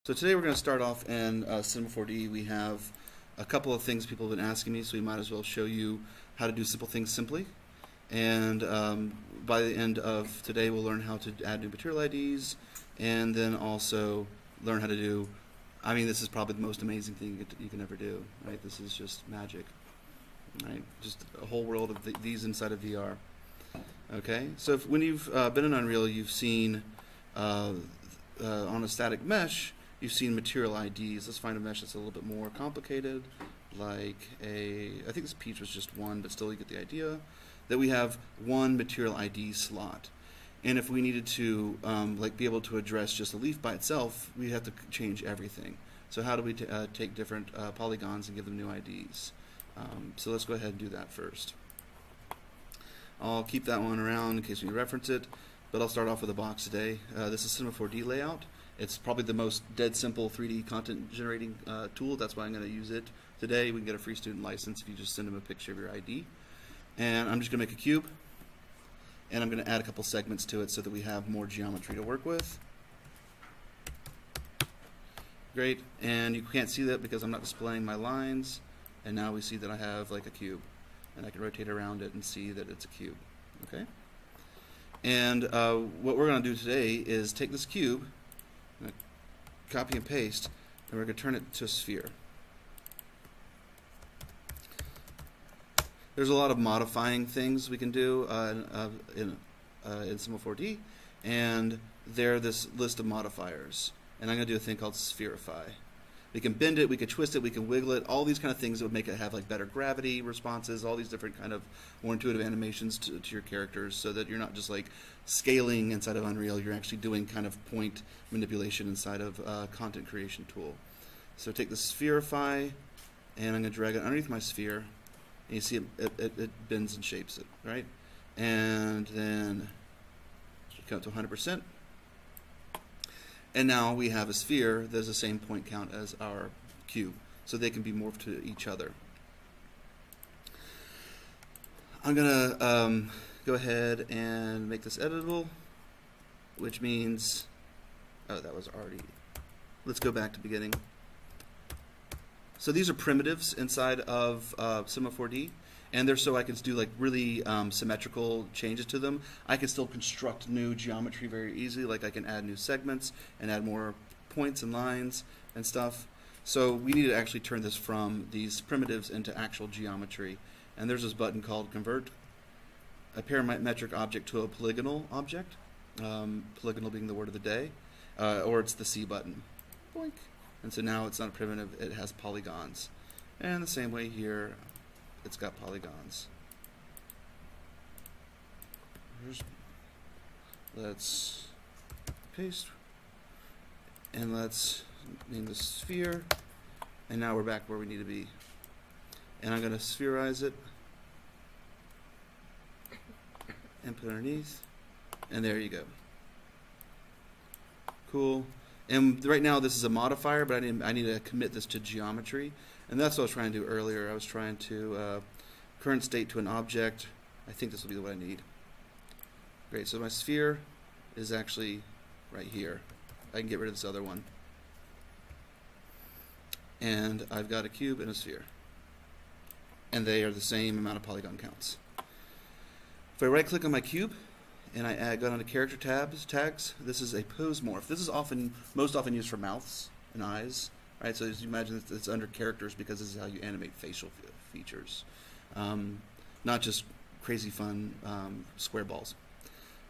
So today we're going to start off in Cinema 4D. We have a couple of things people have been asking me, so we might as well show you how to do simple things simply. And by the end of today, we'll learn how to add new material IDs, and then also learn how to do, I mean, this is probably the most amazing thing you can ever do, right? This is just magic, right? Just a whole world of these inside of VR. Okay, so when you've been in Unreal, you've seen on a static mesh, you've seen material IDs. Let's find a mesh that's a little bit more complicated, like I think this peach was just one, but still you get the idea, that we have one material ID slot. And if we needed to be able to address just a leaf by itself, we have to change everything. So how do we take different polygons and give them new IDs? So let's go ahead and do that first. I'll keep that one around in case we reference it, but I'll start off with a box today. This is Cinema 4D layout. It's probably the most dead simple 3D content generating tool. That's why I'm going to use it today. We can get a free student license if you just send them a picture of your ID. And I'm just going to make a cube, and I'm going to add a couple segments to it so that we have more geometry to work with. Great, and you can't see that because I'm not displaying my lines, and now we see that I have like a cube, and I can rotate around it and see that it's a cube. Okay, and what we're going to do today is take this cube, copy and paste, and we're going to turn it to a sphere. There's a lot of modifying things we can do in Cinema 4D, and they're this list of modifiers. And I'm going to do a thing called Spherify. We can bend it, we can twist it, we can wiggle it, all these kind of things that would make it have like better gravity responses, all these different kind of more intuitive animations to your characters, so that you're not just like scaling inside of Unreal, you're actually doing kind of point manipulation inside of content creation tool. So take the Spherify, and I'm going to drag it underneath my sphere. And you see it bends and shapes it, right? And then come up to 100%. And now we have a sphere that has the same point count as our cube, so they can be morphed to each other. I'm going to go ahead and make this editable, which means, oh, that was already, let's go back to the beginning. So these are primitives inside of Cinema 4D, and they're so I can do like really symmetrical changes to them. I can still construct new geometry very easily, like I can add new segments and add more points and lines and stuff. So we need to actually turn this from these primitives into actual geometry. And there's this button called Convert a Parametric Object to a Polygonal Object, polygonal being the word of the day, or it's the C button. Boink. And so now it's not a primitive, it has polygons. And the same way here, it's got polygons. Let's paste, and let's name the sphere, and now we're back where we need to be. And I'm going to spherize it, and put it underneath, and there you go. Cool. And right now this is a modifier, but I need to commit this to geometry. And that's what I was trying to do earlier. I was trying to current state to an object. I think this will be what I need. Great, so my sphere is actually right here. I can get rid of this other one. And I've got a cube and a sphere. And they are the same amount of polygon counts. If I right click on my cube, and I go down to character tags. This is a pose morph. This is most often used for mouths and eyes, right? So as you imagine, it's under characters because this is how you animate facial features, not just crazy fun square balls.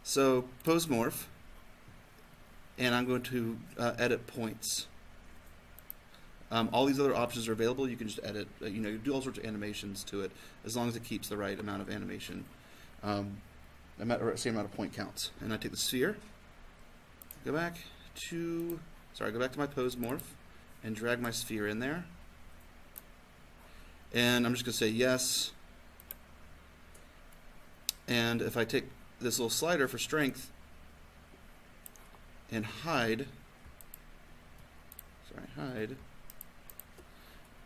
So pose morph, and I'm going to edit points. All these other options are available. You can just edit. You do all sorts of animations to it as long as it keeps the right amount of animation. Same amount of point counts. And I take the sphere, go back to my pose morph, and drag my sphere in there. And I'm just going to say yes. And if I take this little slider for strength and hide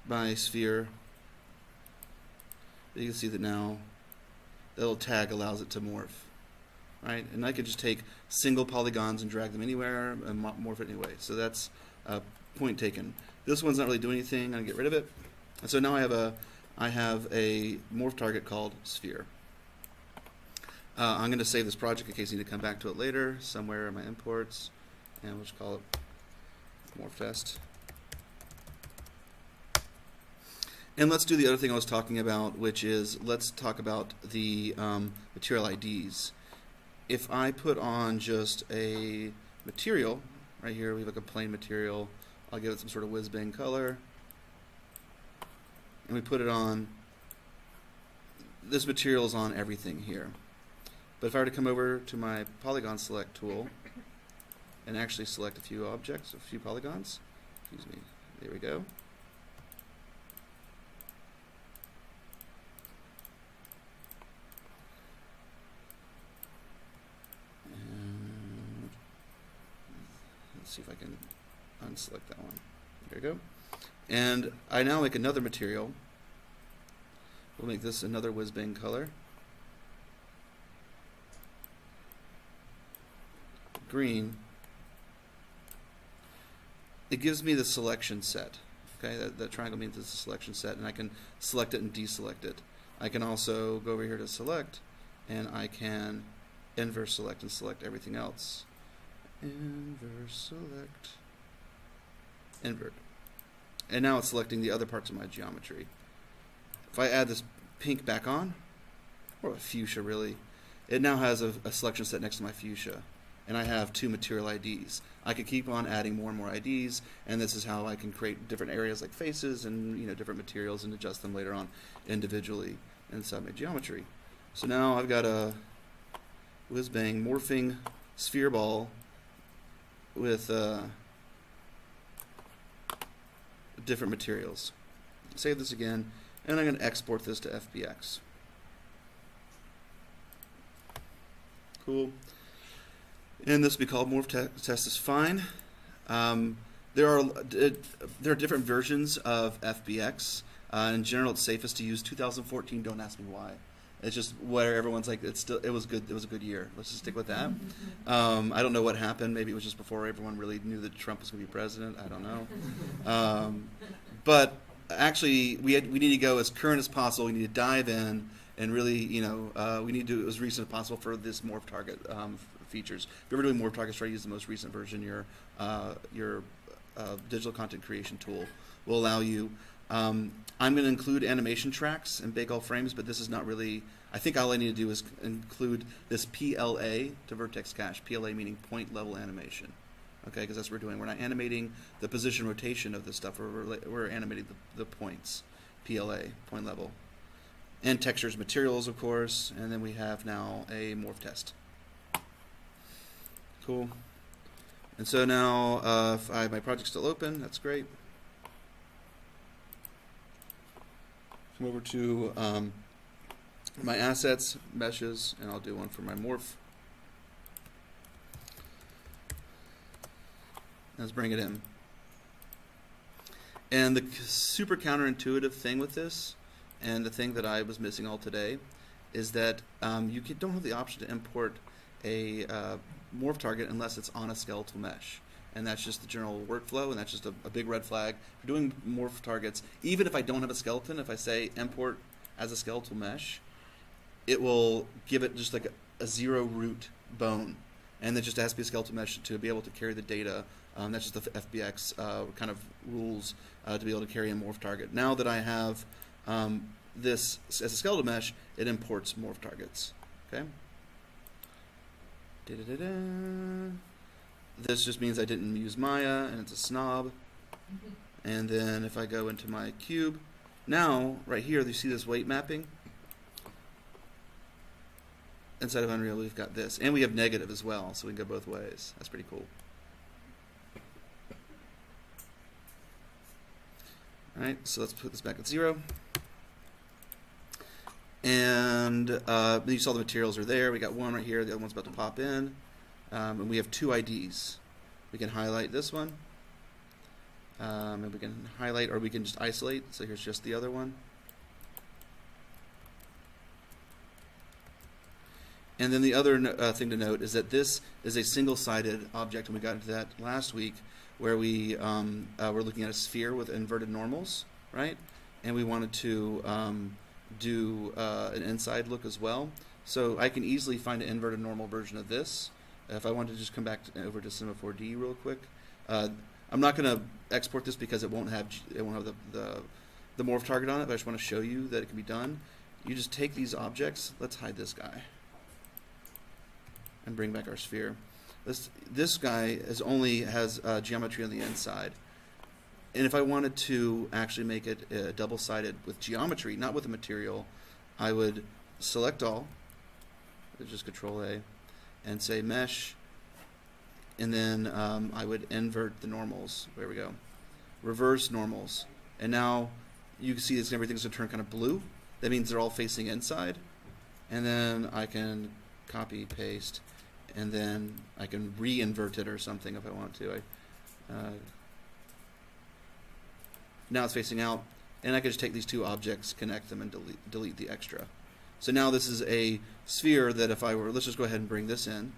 my sphere, you can see that now that little tag allows it to morph, right? And I could just take single polygons and drag them anywhere and morph it anyway. So that's point taken. This one's not really doing anything. I'm going to get rid of it. And so now I have a morph target called sphere. I'm going to save this project in case I need to come back to it later, somewhere in my imports, and we'll just call it morph test. And let's do the other thing I was talking about, which is let's talk about the material IDs. If I put on just a material, right here we have like a plain material, I'll give it some sort of whiz-bang color, and we put it on, this material is on everything here. But if I were to come over to my polygon select tool and actually select a few objects, a few polygons, excuse me, there we go. And let's see if I can unselect that one. There we go. And I now make another material. We'll make this another whiz-bang color. Green. It gives me the selection set. Okay, that triangle means it's a selection set, and I can select it and deselect it. I can also go over here to select, and I can inverse select and select everything else. Inverse select, invert. And now it's selecting the other parts of my geometry. If I add this pink back on, or a fuchsia really, it now has a selection set next to my fuchsia. And I have 2 material IDs. I could keep on adding more and more IDs, and this is how I can create different areas like faces and different materials and adjust them later on individually inside my geometry. So now I've got a whiz-bang morphing sphere ball with different materials. Save this again, and I'm going to export this to FBX. Cool. And this will be called morph test is fine. There are different versions of FBX. In general, it's safest to use 2014. Don't ask me why. It's just where everyone's like, it was good. It was a good year. Let's just stick with that. I don't know what happened. Maybe it was just before everyone really knew that Trump was going to be president. I don't know. But actually, we need to go as current as possible. We need to dive in and really, we need to do it as recent as possible for this morph target features. If you're ever doing morph targets, try to use the most recent version. Your digital content creation tool will allow you. I'm going to include animation tracks and bake all frames, but this is not really. I think all I need to do is include this PLA to vertex cache. PLA meaning point level animation. Okay, because that's what we're doing. We're not animating the position rotation of this stuff. We're animating the points. PLA, point level. And textures, materials, of course. And then we have now a morph test. Cool. And so now if my project's still open, that's great. Come over to my assets, meshes, and I'll do one for my morph. Let's bring it in. And the super counterintuitive thing with this, and the thing that I was missing all today, is that you don't have the option to import a morph target unless it's on a skeletal mesh. And that's just the general workflow, and that's just a big red flag. For doing morph targets, even if I don't have a skeleton, if I say import as a skeletal mesh, it will give it just like a zero root bone. And it just has to be a skeletal mesh to be able to carry the data. That's just the FBX kind of rules to be able to carry a morph target. Now that I have this as a skeletal mesh, it imports morph targets. Okay. This just means I didn't use Maya, and it's a snob. And then if I go into my cube, now right here you see this weight mapping. Inside of Unreal we've got this, and we have negative as well, so we can go both ways. That's pretty cool. All right, so let's put this back at 0. And you saw the materials are there. We got one right here. The other one's about to pop in. And we have 2 IDs. We can highlight this one. And we can highlight, or we can just isolate. So here's just the other one. And then the other thing to note is that this is a single-sided object, and we got into that last week, where we we're looking at a sphere with inverted normals, right? And we wanted to do an inside look as well. So I can easily find an inverted normal version of this. If I want to just come back over to Cinema 4D real quick. I'm not going to export this because it won't have the morph target on it, but I just want to show you that it can be done. You just take these objects. Let's hide this guy and bring back our sphere. This guy only has geometry on the inside. And if I wanted to actually make it double-sided with geometry, not with a material, I would select all, just Control A, and say Mesh, and then I would invert the normals. There we go. Reverse normals. And now you can see this, everything's going to turn kind of blue. That means they're all facing inside. And then I can copy, paste, and then I can re-invert it or something if I want to. Now it's facing out, and I can just take these two objects, connect them, and delete the extra. So now this is a sphere that if I were, let's just go ahead and bring this in.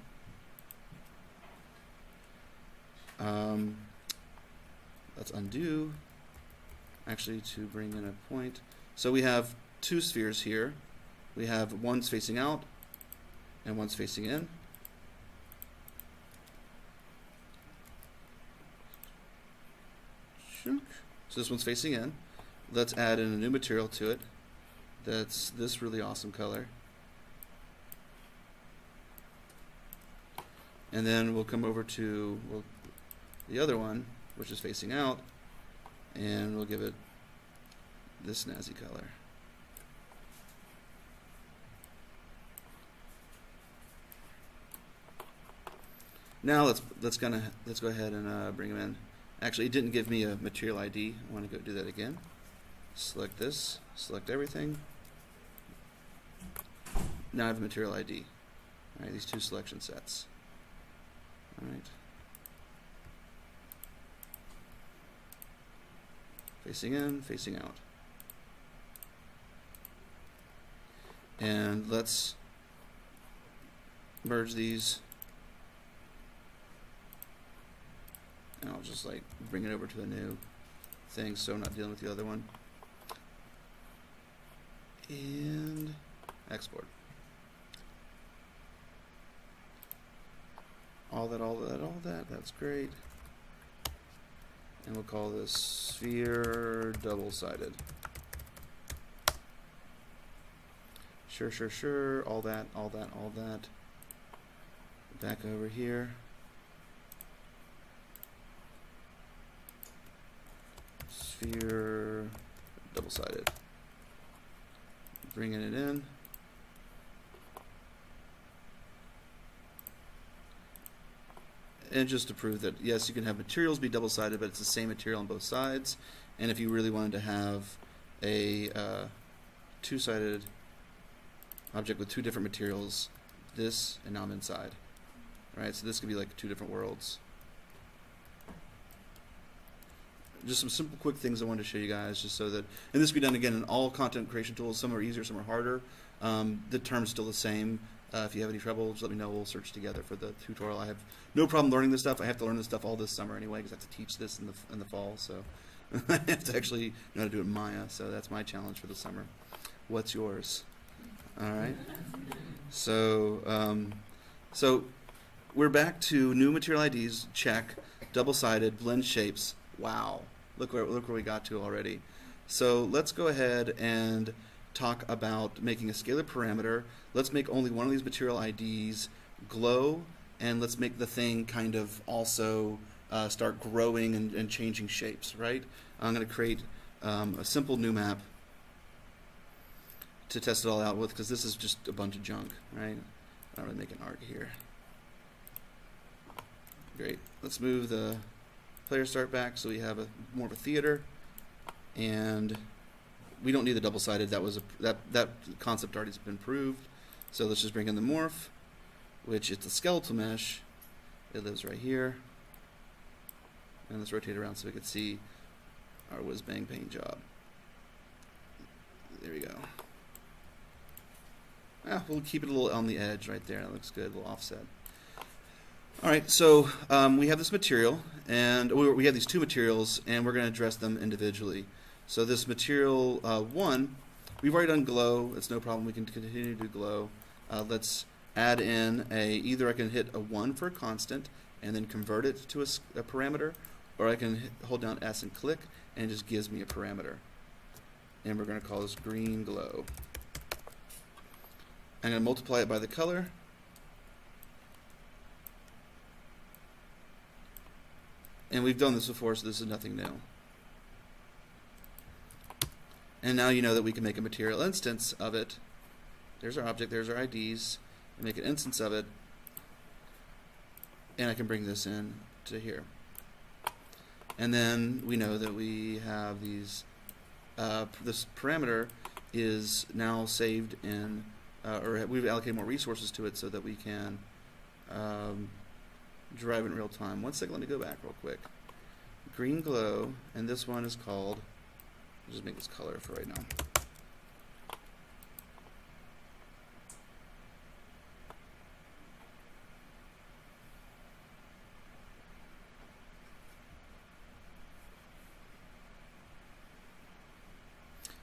Let's undo, actually, to bring in a point. So we have two spheres here. We have one's facing out, and one's facing in. So this one's facing in. Let's add in a new material to it. That's this really awesome color. And then we'll come over to the other one, which is facing out, and we'll give it this snazzy color. Now let's go ahead and bring them in. Actually, it didn't give me a material ID. I want to go do that again. Select this, select everything. Now I have a material ID. All right, these two selection sets. All right. Facing in, facing out. And let's merge these. And I'll just like bring it over to a new thing so I'm not dealing with the other one. And export. All that, that's great. And we'll call this sphere double-sided. Sure, all that. Back over here. Sphere double-sided. Bringing it in. And just to prove that, yes, you can have materials be double-sided, but it's the same material on both sides. And if you really wanted to have a two-sided object with two different materials, this, and now I'm inside. All right, so this could be like two different worlds. Just some simple, quick things I wanted to show you guys, just so that, and this can be done again in all content creation tools. Some are easier, some are harder. The term's still the same. If you have any trouble, just let me know. We'll search together for the tutorial. I have no problem learning this stuff. I have to learn this stuff all this summer anyway, because I have to teach this in the fall. So I have to actually know how to do it in Maya. So that's my challenge for the summer. What's yours? All right. So so we're back to new material IDs. Check. Double-sided. Blend shapes. Wow. Look where we got to already. So let's go ahead and talk about making a scalar parameter. Let's make only one of these material IDs glow, and let's make the thing kind of also start growing and changing shapes, right? I'm going to create a simple new map to test it all out with, because this is just a bunch of junk, right? I don't really make an arc here. Great. Let's move the player start back so we have more of a theater, and we don't need the double-sided. That concept already has been proved. So let's just bring in the morph, which is the skeletal mesh. It lives right here. And let's rotate around so we can see our whiz-bang paint job. There we go. We'll keep it a little on the edge right there. That looks good, a little offset. All right, so we have this material, and we have these two materials, and we're going to address them individually. So this material 1, we've already done glow. It's no problem. We can continue to do glow. Let's add in either I can hit a 1 for a constant and then convert it to a parameter, or I can hold down S and click, and it just gives me a parameter. And we're going to call this green glow. I'm going to multiply it by the color. And we've done this before, so this is nothing new. And now you know that we can make a material instance of it. There's our object, there's our IDs, and make an instance of it. And I can bring this in to here. And then we know that we have these, this parameter is now saved in, or we've allocated more resources to it so that we can derive it in real time. One second, let me go back real quick. Green glow, and this one is called, I'll just make this color for right now.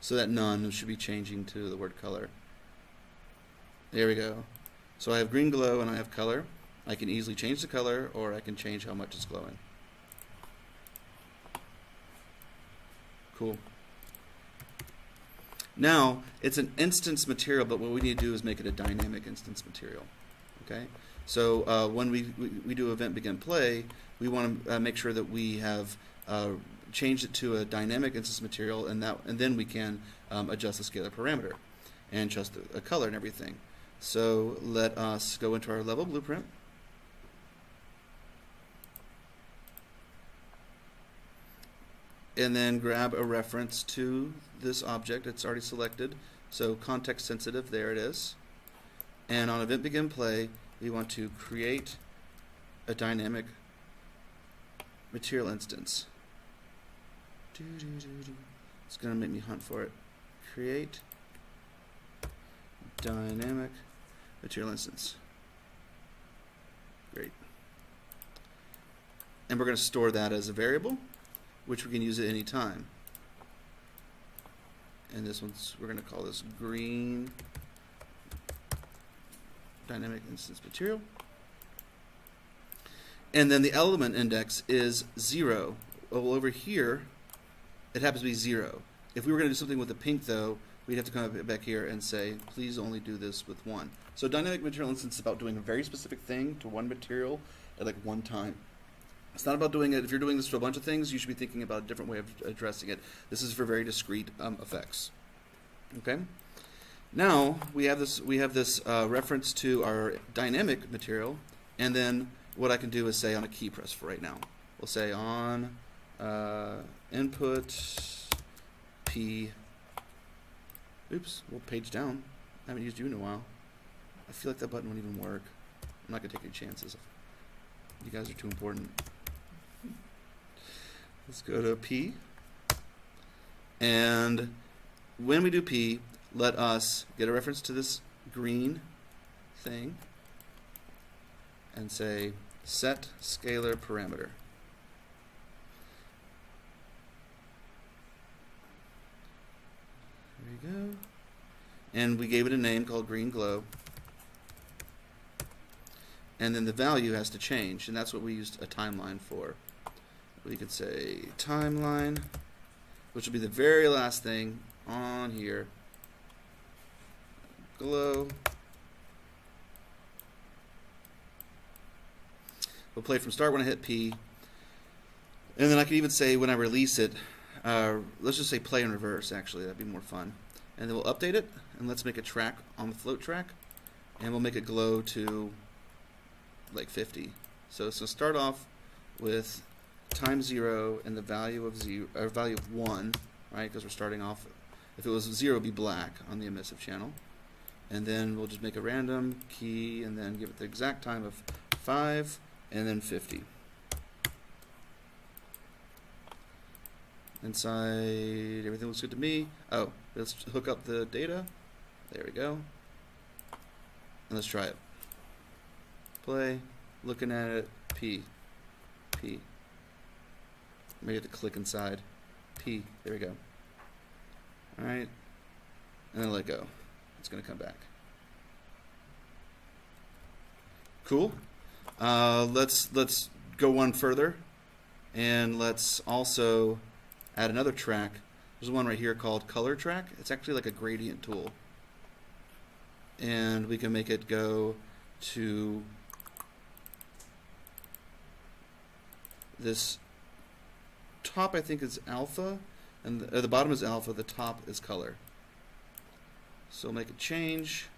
So that none should be changing to the word color. There we go. So I have green glow and I have color. I can easily change the color, or I can change how much it's glowing. Cool. Now, it's an instance material, but what we need to do is make it a dynamic instance material. Okay? So when we do event begin play, we want to make sure that we have changed it to a dynamic instance material, and then we can adjust the scalar parameter and adjust the color and everything. So let us go into our level blueprint. And then grab a reference to this object. It's already selected, so context sensitive, there it is. And on event begin play, we want to create a dynamic material instance. It's going to make me hunt for it. Create dynamic material instance. Great. And we're going to store that as a variable, which we can use at any time. And this one's, we're going to call this green dynamic instance material. And then the element index is 0. Well, over here, it happens to be 0. If we were going to do something with the pink, though, we'd have to come back here and say, please only do this with 1. So dynamic material instance is about doing a very specific thing to one material at like one time. It's not about doing it, if you're doing this to a bunch of things, you should be thinking about a different way of addressing it. This is for very discrete effects. Okay? Now, we have this reference to our dynamic material, and then what I can do is say on a key press for right now. We'll say on input P, oops, we'll page down. I haven't used you in a while. I feel like that button wouldn't even work. I'm not going to take any chances. You guys are too important. Let's go to P, and when we do P, let us get a reference to this green thing and say set scalar parameter. There we go. And we gave it a name called green glow. And then the value has to change, and that's what we used a timeline for. We could say timeline, which will be the very last thing on here. Glow. We'll play from start when I hit P. And then I can even say when I release it, let's just say play in reverse, actually. That'd be more fun. And then we'll update it, and let's make a track on the float track. And we'll make it glow to like 50. So it's going to start off with time 0 and the value of 0, or value of 1, right? Because we're starting off, if it was 0, it'd be black on the emissive channel. And then we'll just make a random key and then give it the exact time of 5 and then 50. Inside, everything looks good to me. Oh, let's hook up the data. There we go. And let's try it. Play. looking at it, P. Maybe have to click inside. P. There we go. All right. And then let go. It's going to come back. Cool. Let's go one further, and let's also add another track. There's one right here called Color Track. It's actually like a gradient tool, and we can make it go to this top. I think is alpha, and the bottom is alpha. The top is color. So we'll make a change.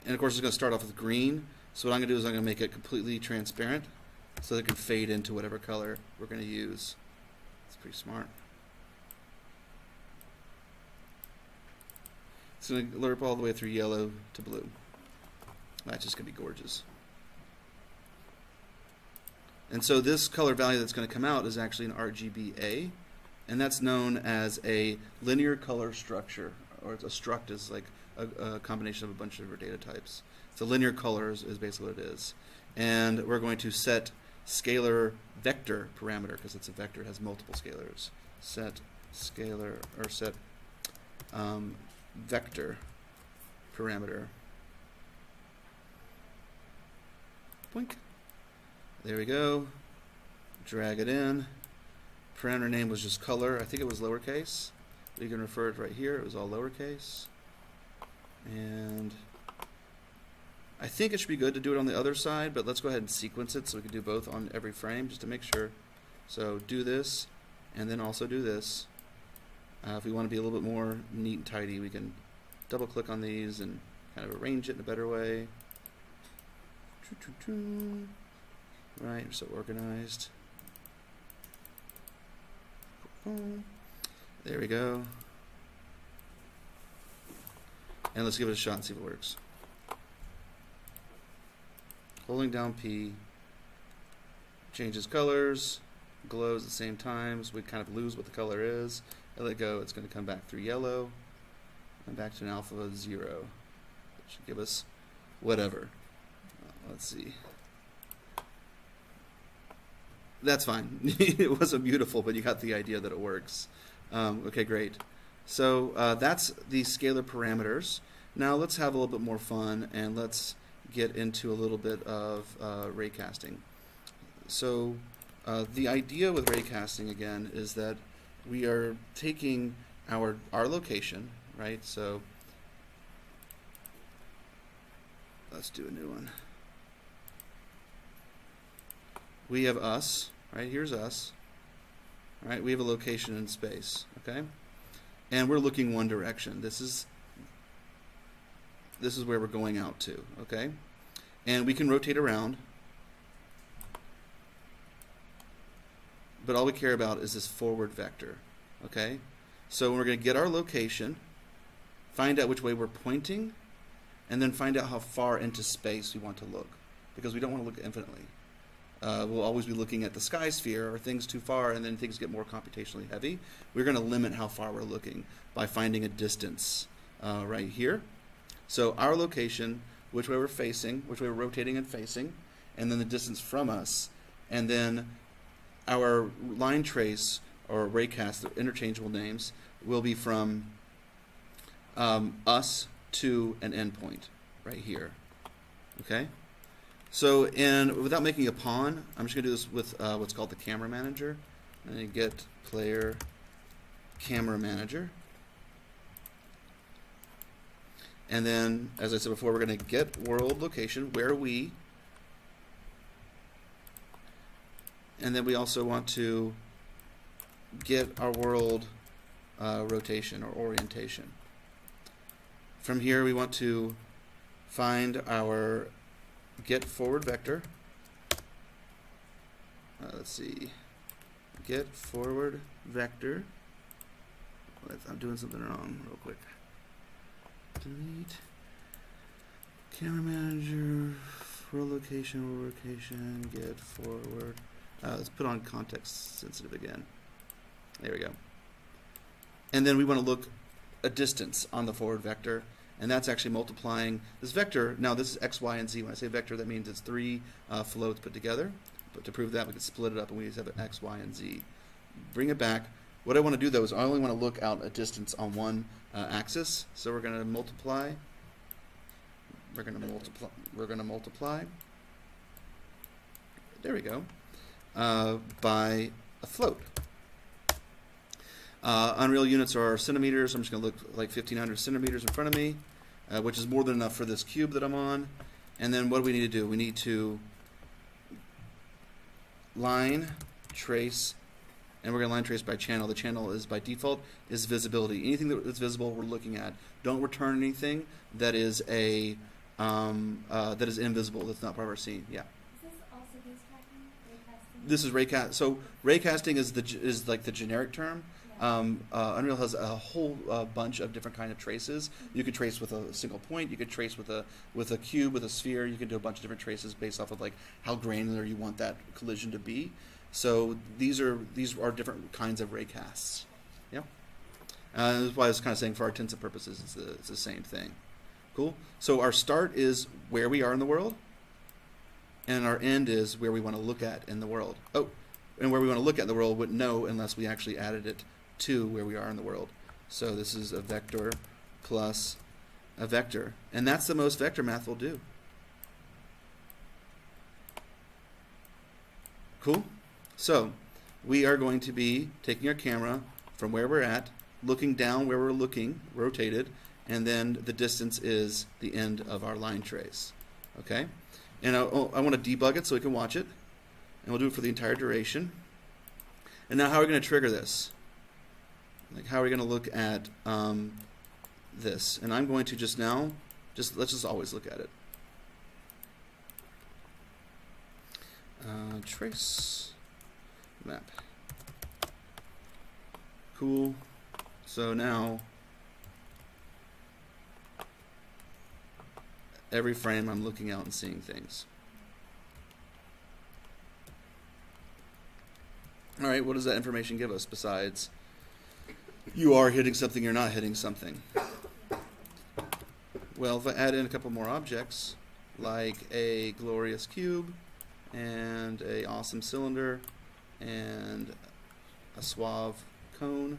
And of course it's going to start off with green. So what I'm going to do is I'm going to make it completely transparent so that it can fade into whatever color we're going to use. It's pretty smart. It's going to lerp all the way through yellow to blue. That's just going to be gorgeous. And so this color value that's going to come out is actually an RGBA, and that's known as a linear color structure, or a struct is like a combination of a bunch of different data types. So linear colors is basically what it is. And we're going to set scalar vector parameter, because it's a vector, it has multiple scalars. Set scalar, or set vector parameter. Boink. There we go. Drag it in. Parameter name was just color. I think it was lowercase. You can refer it right here. It was all lowercase. And I think it should be good to do it on the other side, but let's go ahead and sequence it so we can do both on every frame just to make sure. So do this, and then also do this. If we want to be a little bit more neat and tidy, we can double click on these and kind of arrange it in a better way. Right, we're so organized. There we go. And let's give it a shot and see if it works. Holding down P changes colors, glows at the same time, so we kind of lose what the color is. I let go, it's going to come back through yellow and back to an alpha of 0. It should give us whatever. Let's see. That's fine. It wasn't beautiful, but you got the idea that it works. Okay, great. So that's the scalar parameters. Now let's have a little bit more fun, and let's get into a little bit of raycasting. So the idea with raycasting, again, is that we are taking our location, right? So let's do a new one. We have us, right? Here's us, right? We have a location in space, okay? And we're looking one direction. This is where we're going out to, okay? And we can rotate around, but all we care about is this forward vector, okay? So we're going to get our location, find out which way we're pointing, and then find out how far into space we want to look, because we don't want to look infinitely. We'll always be looking at the sky sphere, or things too far, and then things get more computationally heavy. We're going to limit how far we're looking by finding a distance right here. So our location, which way we're facing, which way we're rotating and facing, and then the distance from us, and then our line trace or raycast, they're interchangeable names, will be from us to an endpoint right here. Okay? So without making a pawn, I'm just going to do this with what's called the camera manager. And you get player camera manager. And then, as I said before, we're going to get world location, where we. And then we also want to get our world rotation or orientation. From here, we want to find our get forward vector. Let's see. Get forward vector. I'm doing something wrong real quick. Delete. Camera manager. World location, get forward. Let's put on context sensitive again. There we go. And then we want to look a distance on the forward vector, and that's actually multiplying this vector. Now this is x, y, and z. When I say vector, that means it's 3 floats put together. But to prove that, we could split it up, and we just have an x, y, and z. Bring it back. What I want to do, though, is I only want to look out a distance on one axis. So we're going to multiply. We're going to multiply. We're going to multiply. There we go. By a float. Unreal units are centimeters. I'm just going to look like 1,500 centimeters in front of me, which is more than enough for this cube that I'm on. And then what do we need to do? We need to line trace, and we're going to line trace by channel. The channel is by default is visibility. Anything that is visible, we're looking at. Don't return anything that is a that is invisible. That's not part of our scene. Yeah. Is this also base tracking, raycasting? This is raycast. So raycasting is like the generic term. Unreal has a whole bunch of different kind of traces. You could trace with a single point. You could trace with a cube, with a sphere. You can do a bunch of different traces based off of like how granular you want that collision to be. So these are different kinds of raycasts. Yeah. That's why I was kind of saying for our intents and purposes, it's the same thing. Cool. So our start is where we are in the world, and our end is where we want to look at in the world. Oh, and where we want to look at in the world wouldn't know unless we actually added it to where we are in the world. So this is a vector plus a vector. And that's the most vector math will do. Cool? So we are going to be taking our camera from where we're at, looking down where we're looking, rotated, and then the distance is the end of our line trace. Okay? And I want to debug it so we can watch it. And we'll do it for the entire duration. And now how are we going to trigger this? Like, how are we going to look at this? And I'm going to let's just always look at it. Trace map. Cool. So now, every frame I'm looking out and seeing things. All right, what does that information give us besides you are hitting something, you're not hitting something? Well, if I add in a couple more objects, like a glorious cube, and a awesome cylinder, and a suave cone,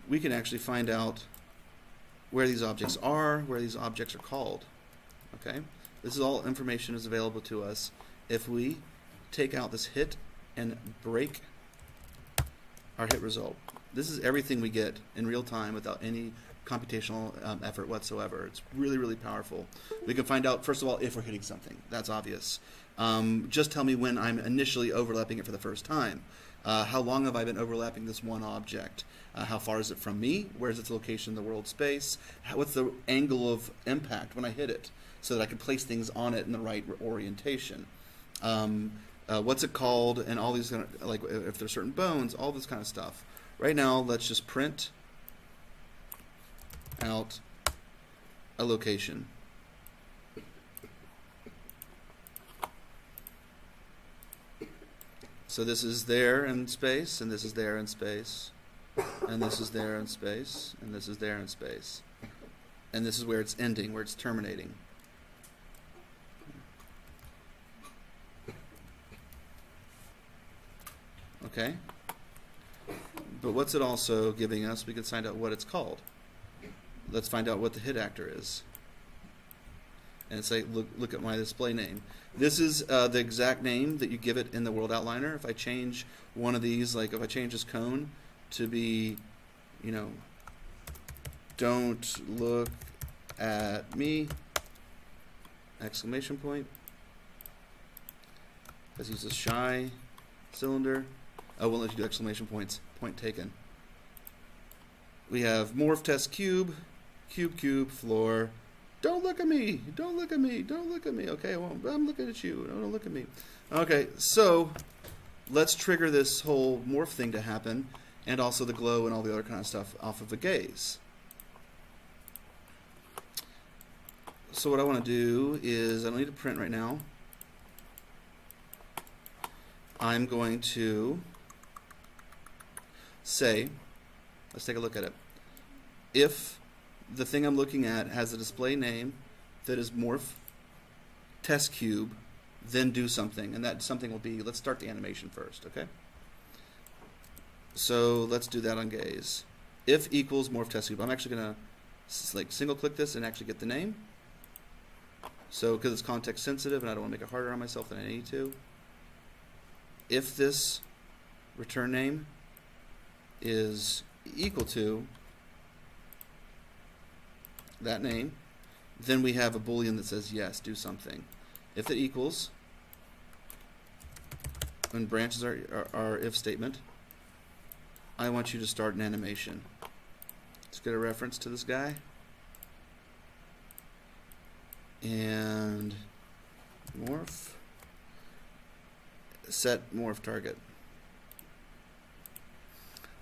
we can actually find out where these objects are, where these objects are called. Okay? This is all information is available to us if we take out this hit and break our hit result. This is everything we get in real time without any computational effort whatsoever. It's really, really powerful. We can find out, first of all, if we're hitting something. That's obvious. Just tell me when I'm initially overlapping it for the first time. How long have I been overlapping this one object? How far is it from me? Where's its location in the world space? What's the angle of impact when I hit it so that I can place things on it in the right orientation? What's it called, and all these, like if there's certain bones, all this kind of stuff. Right now, let's just print out a location. So this is there in space, and this is there in space, and this is there in space, and this is there in space. And this is where it's ending, where it's terminating. Okay? But what's it also giving us? We can find out what it's called. Let's find out what the hit actor is. And say, look at my display name. This is the exact name that you give it in the world outliner. If I change one of these, like if I change this cone to be, you know, don't look at me, exclamation point. Let's use this shy cylinder. Oh, we'll let you do exclamation points. Point taken. We have morph test cube, cube, floor. Don't look at me. Don't look at me. Don't look at me. Okay, well, I'm looking at you. Don't look at me. Okay, so let's trigger this whole morph thing to happen, and also the glow and all the other kind of stuff off of a gaze. So what I want to do is, I don't need to print right now. I'm going to say, let's take a look at it. if the thing I'm looking at has a display name that is morph test cube, then do something, and that something will be, let's start the animation first, okay? So let's do that on gaze. If equals morph test cube, I'm actually going to like single click this and actually get the name. So because it's context sensitive and I don't want to make it harder on myself than I need to. If this return name is equal to that name, then we have a boolean that says yes, do something. If it equals, and branches our if statement, I want you to start an animation. Let's get a reference to this guy. And morph, set morph target.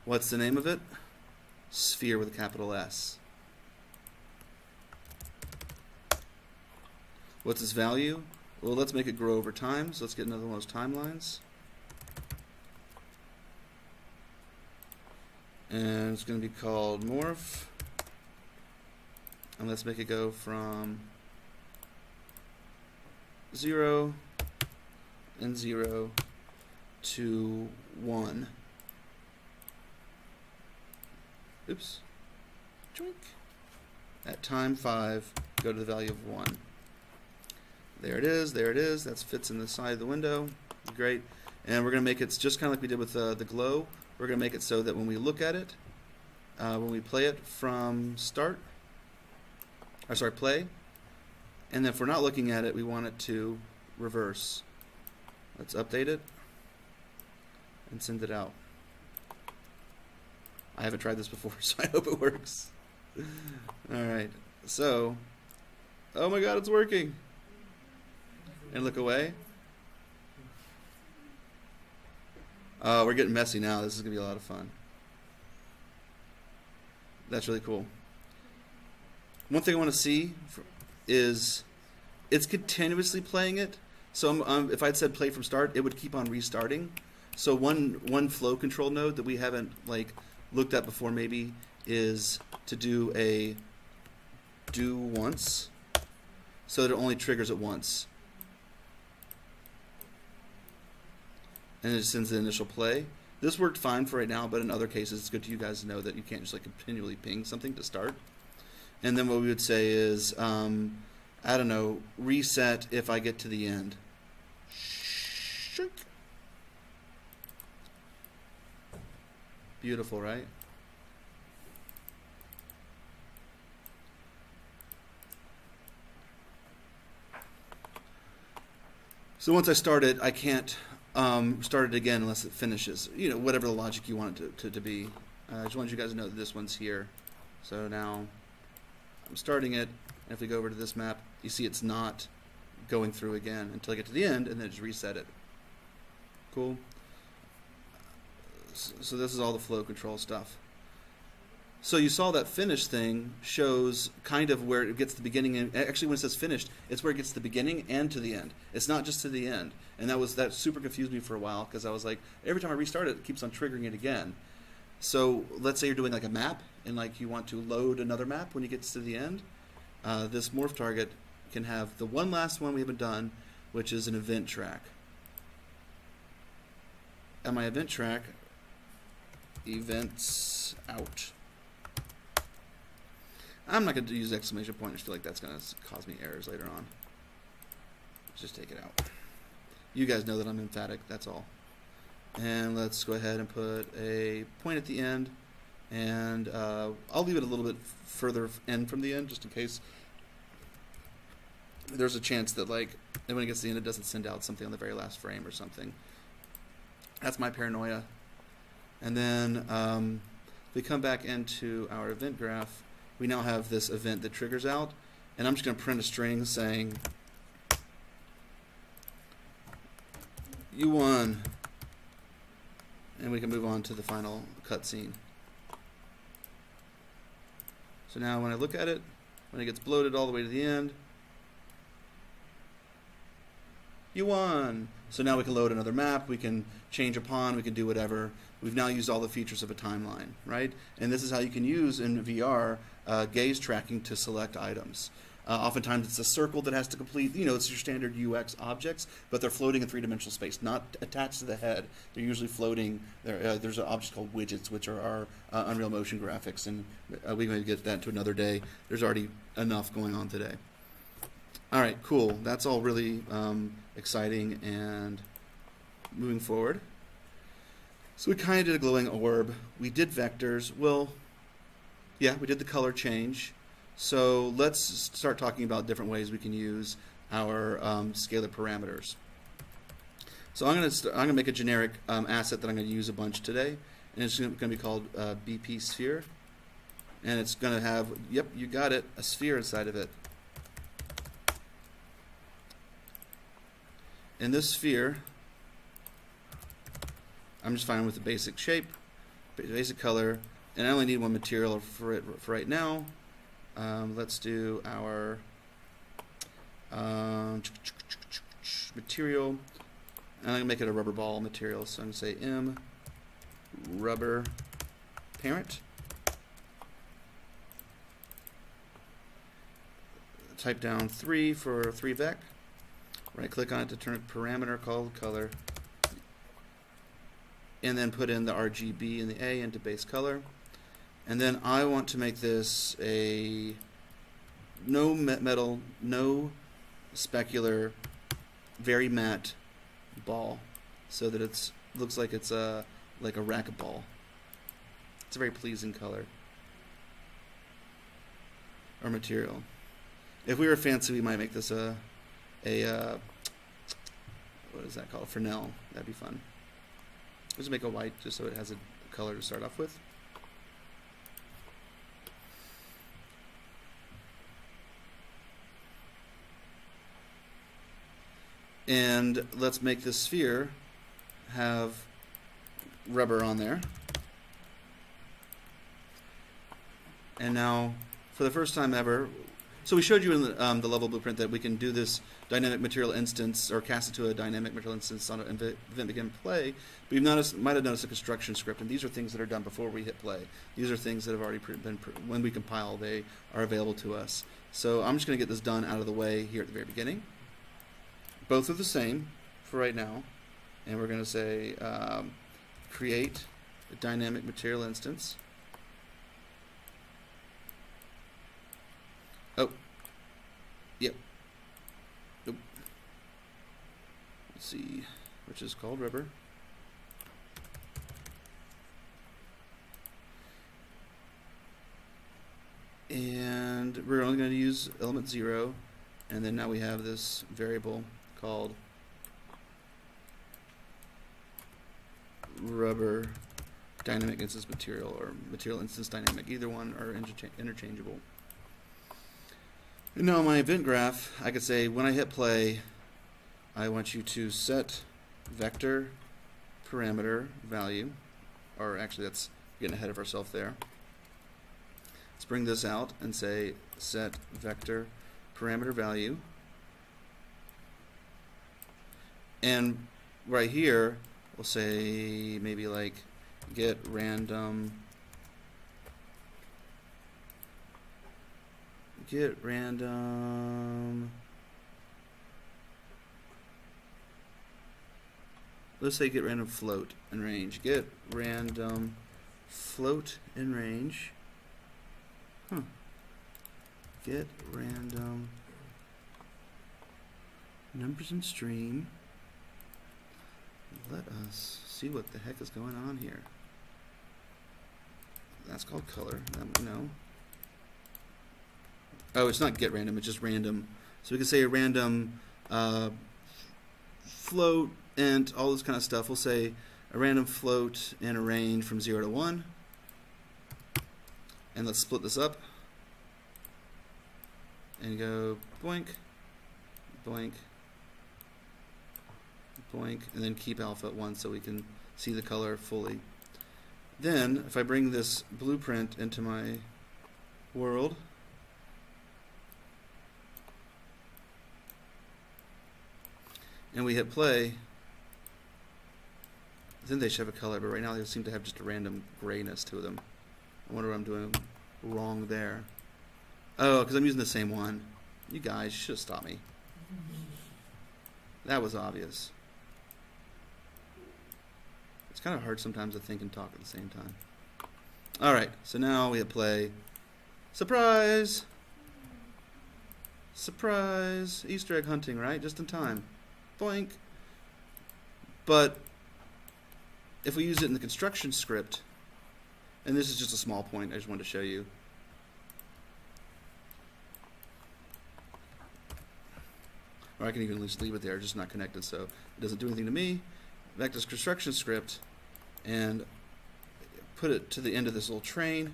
What's the name of it? Sphere with a capital S. What's its value? Well, let's make it grow over time. So let's get another one of those timelines. And it's going to be called morph. And let's make it go from 0 and 0 to 1. Oops. Joink. At time 5, go to the value of 1. There it is, there it is. That fits in the side of the window. Great. And we're going to make it just kind of like we did with the glow. We're going to make it so that when we look at it, when we play it from start, or sorry, play, and then if we're not looking at it, we want it to reverse. Let's update it and send it out. I haven't tried this before, so I hope it works. Alright, so, oh my god, it's working. And look away. We're getting messy now. This is going to be a lot of fun. That's really cool. One thing I want to see is it's continuously playing it. So if I'd said play from start, it would keep on restarting. So one flow control node that we haven't like looked at before maybe is to do a do once, so that it only triggers it once. And it sends the initial play. This worked fine for right now, but in other cases it's good to you guys to know that you can't just like continually ping something to start. And then what we would say is, I don't know, reset if I get to the end. Beautiful, right? So once I start it, I can't start it again unless it finishes. You know, whatever the logic you want it to be. I just wanted you guys to know that this one's here. So now I'm starting it, and if we go over to this map, you see it's not going through again until I get to the end, and then just reset it. Cool? So this is all the flow control stuff. So you saw that finish thing shows kind of where it gets the beginning, and actually when it says finished, it's where it gets the beginning and to the end. It's not just to the end. And that super confused me for a while, because I was like, every time I restart it, it keeps on triggering it again. So let's say you're doing like a map, and like you want to load another map when it gets to the end. This morph target can have the one last one we haven't done, which is an event track. And my event track, events out. I'm not going to use exclamation point. I feel like that's going to cause me errors later on. Let's just take it out. You guys know that I'm emphatic, that's all. And let's go ahead and put a point at the end. And I'll leave it a little bit further in from the end, just in case there's a chance that, like, when it gets to the end, it doesn't send out something on the very last frame or something. That's my paranoia. And then we come back into our event graph. We now have this event that triggers out, and I'm just going to print a string saying you won, and we can move on to the final cutscene. So now when I look at it, when it gets bloated all the way to the end, You won. So now we can load another map, we can change a pawn, we can do whatever. We've now used all the features of a timeline, right? And this is how you can use in VR gaze tracking to select items. Oftentimes it's a circle that has to complete, it's your standard UX objects, but they're floating in three-dimensional space, not attached to the head. They're usually floating. There's an object called widgets, which are our Unreal Motion graphics, and we may get that to another day. There's already enough going on today. All right, cool. That's all really exciting and moving forward. So we kind of did a glowing orb. We did vectors. Well, yeah, we did the color change. So let's start talking about different ways we can use our scalar parameters. So I'm going to make a generic asset that I'm going to use a bunch today, and it's going to be called BP sphere, and it's going to have, yep, you got it, a sphere inside of it. In this sphere, I'm just fine with the basic shape, basic color, and I only need one material for it for right now. Let's do our material, and I'm going to make it a rubber ball material. So I'm going to say M rubber parent. Type down 3 for 3vec. Right click on it to turn a parameter called color. And then put in the RGB and the A into base color. And then I want to make this a no metal, no specular, very matte ball, so that it looks like it's like a racquetball. It's a very pleasing color or material. If we were fancy, we might make this a what is that called? Fresnel. That'd be fun. Just make it white, just so it has a color to start off with. And let's make this sphere have rubber on there. And now, for the first time ever, so we showed you in the level blueprint that we can do this dynamic material instance, or cast it to a dynamic material instance on an event begin play. But you might have noticed a construction script, and these are things that are done before we hit play. These are things that have already been, when we compile, they are available to us. So I'm just going to get this done out of the way here at the very beginning. Both are the same for right now, and we're going to say create a dynamic material instance. Oh, yep. Nope. Let's see, which is called rubber. And we're only going to use element 0, and then now we have this variable called rubber dynamic instance material, or material instance dynamic. Either one are interchangeable. And now my event graph, I could say when I hit play, I want you to set vector parameter value, or actually that's getting ahead of ourselves there. Let's bring this out and say set vector parameter value. And right here, we'll say maybe like get random let's say get random float in range. Get random float in range. Get random numbers in stream. Let us see what the heck is going on here. That's called color. No. Oh, it's not get random, it's just random. So we can say a random float and all this kind of stuff. We'll say a random float in a range from 0 to 1. And let's split this up. And go boink, boink, boink, and then keep alpha at 1 so we can see the color fully. Then, if I bring this blueprint into my world, and we hit play, then they should have a color, but right now they seem to have just a random grayness to them. I wonder what I'm doing wrong there. Oh, because I'm using the same one. You guys should have stopped me. That was obvious. It's kind of hard sometimes to think and talk at the same time. All right, so now we hit play. Surprise! Surprise! Easter egg hunting, right? Just in time. Boink. But if we use it in the construction script, and this is just a small point I just wanted to show you. Or I can even just leave it there, just not connected, so it doesn't do anything to me. Back to this construction script, and put it to the end of this little train.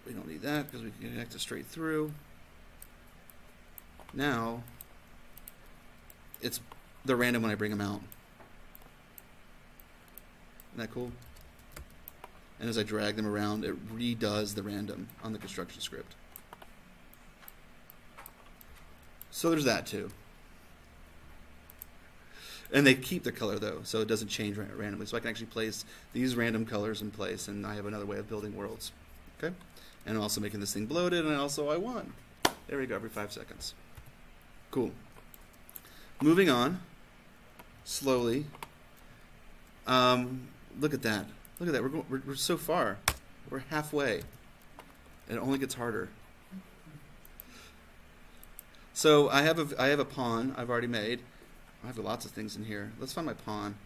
We don't need that because we can connect it straight through. Now, they're random when I bring them out. Isn't that cool? And as I drag them around, it redoes the random on the construction script. So there's that too. And they keep the color though, so it doesn't change randomly. So I can actually place these random colors in place, and I have another way of building worlds. Okay? And I'm also making this thing bloated, and I won. There we go, every 5 seconds. Cool. Moving on, slowly. Look at that. Look at that. We're so far. We're halfway. And it only gets harder. So I have a pawn I've already made. I have lots of things in here. Let's find my pawn.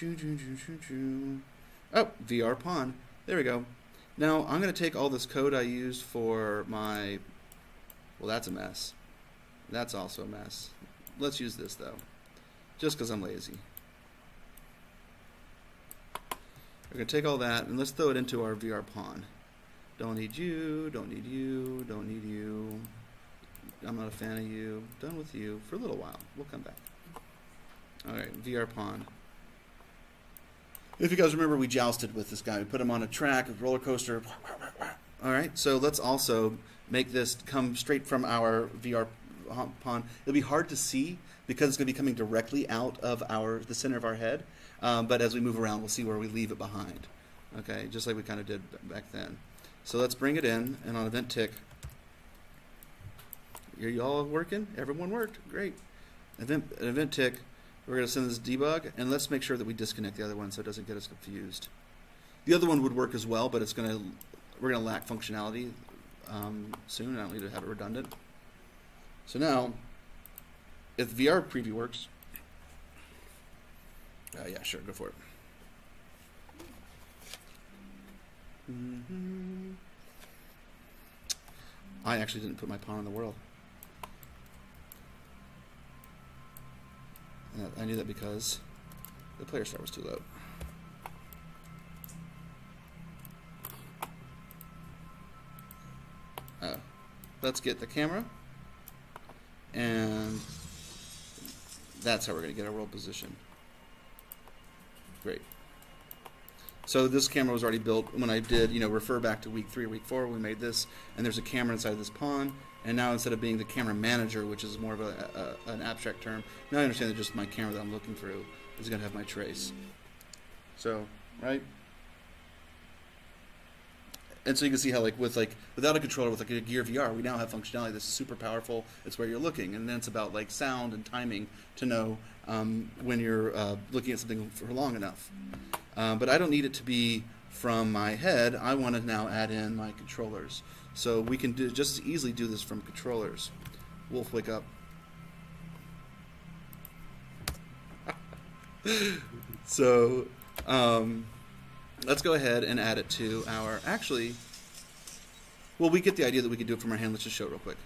Oh, VR pawn. There we go. Now I'm going to take all this code I used for my... Well, that's a mess. That's also a mess. Let's use this, though. Just because I'm lazy. We're going to take all that, and let's throw it into our VR pawn. Don't need you, don't need you, don't need you. I'm not a fan of you. Done with you for a little while. We'll come back. All right, VR pawn. If you guys remember, we jousted with this guy. We put him on a track, a roller coaster. All right, so let's also make this come straight from our VR pawn. It'll be hard to see because it's going to be coming directly out of the center of our head. But as we move around, we'll see where we leave it behind. Okay, just like we kind of did back then. So let's bring it in, and on event tick. Are you all working? Everyone worked. Great. Event tick. We're going to send this debug, and let's make sure that we disconnect the other one so it doesn't get us confused. The other one would work as well, but we're going to lack functionality soon, and I don't need to have it redundant. So now, if VR preview works, yeah, sure, go for it. I actually didn't put my pawn in the world. I knew that because the player start was too low. Let's get the camera, and that's how we're going to get our world position. Great. So this camera was already built when I did, refer back to week 3 or week 4. We made this, and there's a camera inside of this pawn. And now instead of being the camera manager, which is more of an abstract term, now I understand that just my camera that I'm looking through is going to have my trace. So, right? And so you can see how, without a controller, with a Gear VR, we now have functionality that's super powerful. It's where you're looking, and then it's about sound and timing to know when you're looking at something for long enough. But I don't need it to be from my head. I want to now add in my controllers. So we can just as easily do this from controllers. Wolf, wake up. So let's go ahead and add it to our... Actually, well, we get the idea that we can do it from our hand. Let's just show it real quick.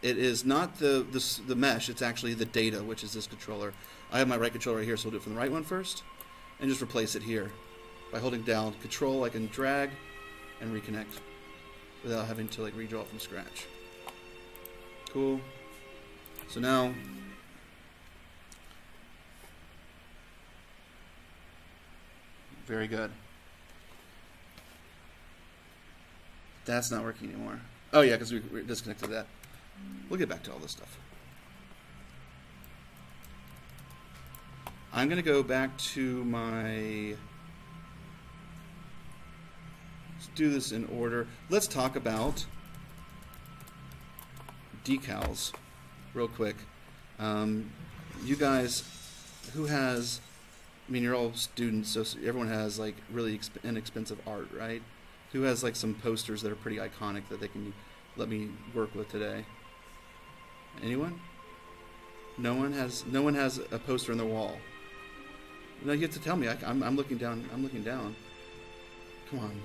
It is not the mesh. It's actually the data, which is this controller. I have my right controller right here, so we'll do it from the right one first. And just replace it here. By holding down Control, I can drag and reconnect without having to redraw it from scratch. Cool. So now very good. That's not working anymore. Oh yeah, because we disconnected that. We'll get back to all this stuff. I'm going to go back to my... Let's do this in order. Let's talk about decals real quick. You guys, who has... I mean, you're all students, so everyone has like really inexpensive art, right? Who has like some posters that are pretty iconic that they can let me work with today? Anyone? No one has a poster on their wall. No, you have to tell me. I'm looking down. I'm looking down. Come on.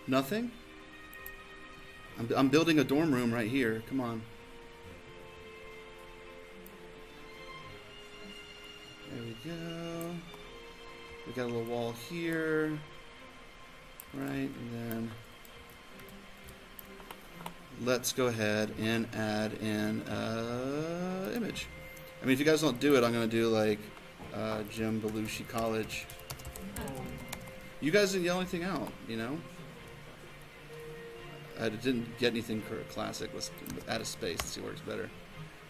Nothing? I'm building a dorm room right here. Come on. There we go. We got a little wall here. Right, and then let's go ahead and add an image. I mean, if you guys don't do it, I'm going to do like Jim Belushi College. You guys didn't yell anything out, you know? I didn't get anything for classic. Let's add a space and see where it's better.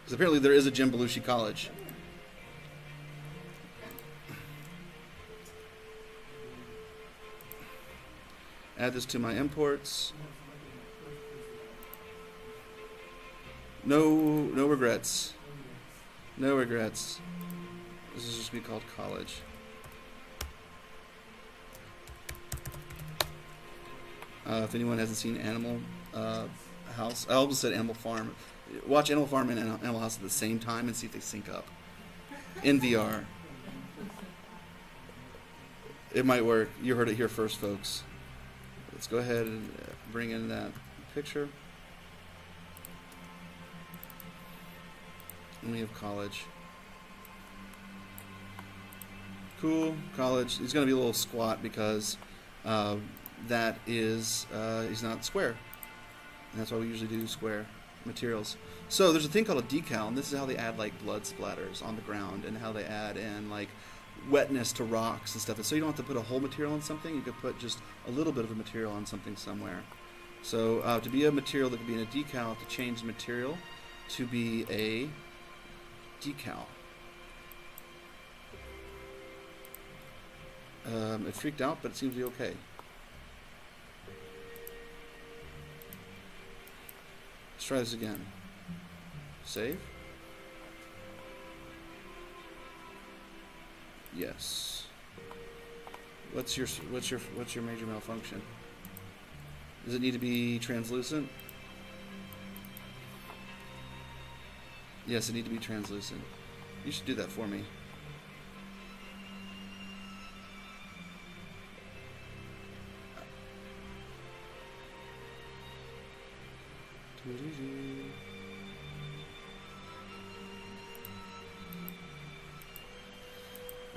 Because apparently there is a Jim Belushi College. Add this to my imports. No regrets. No regrets. This is just going to be called college. If anyone hasn't seen Animal House, I almost said Animal Farm. Watch Animal Farm and Animal House at the same time and see if they sync up in VR. It might work. You heard it here first, folks. Let's go ahead and bring in that picture. And we have college. Cool, college. He's going to be a little squat because that is, he's not square. And that's why we usually do square materials. So there's a thing called a decal, and this is how they add like blood splatters on the ground and how they add in like wetness to rocks and stuff. And so you don't have to put a whole material on something. You could put just a little bit of a material on something somewhere. So to be a material that could be in a decal, to change the material to be a decal. It freaked out, but it seems to be okay. Let's try this again. Save. Yes. What's your major malfunction? Does it need to be translucent? Yes, it needs to be translucent. You should do that for me.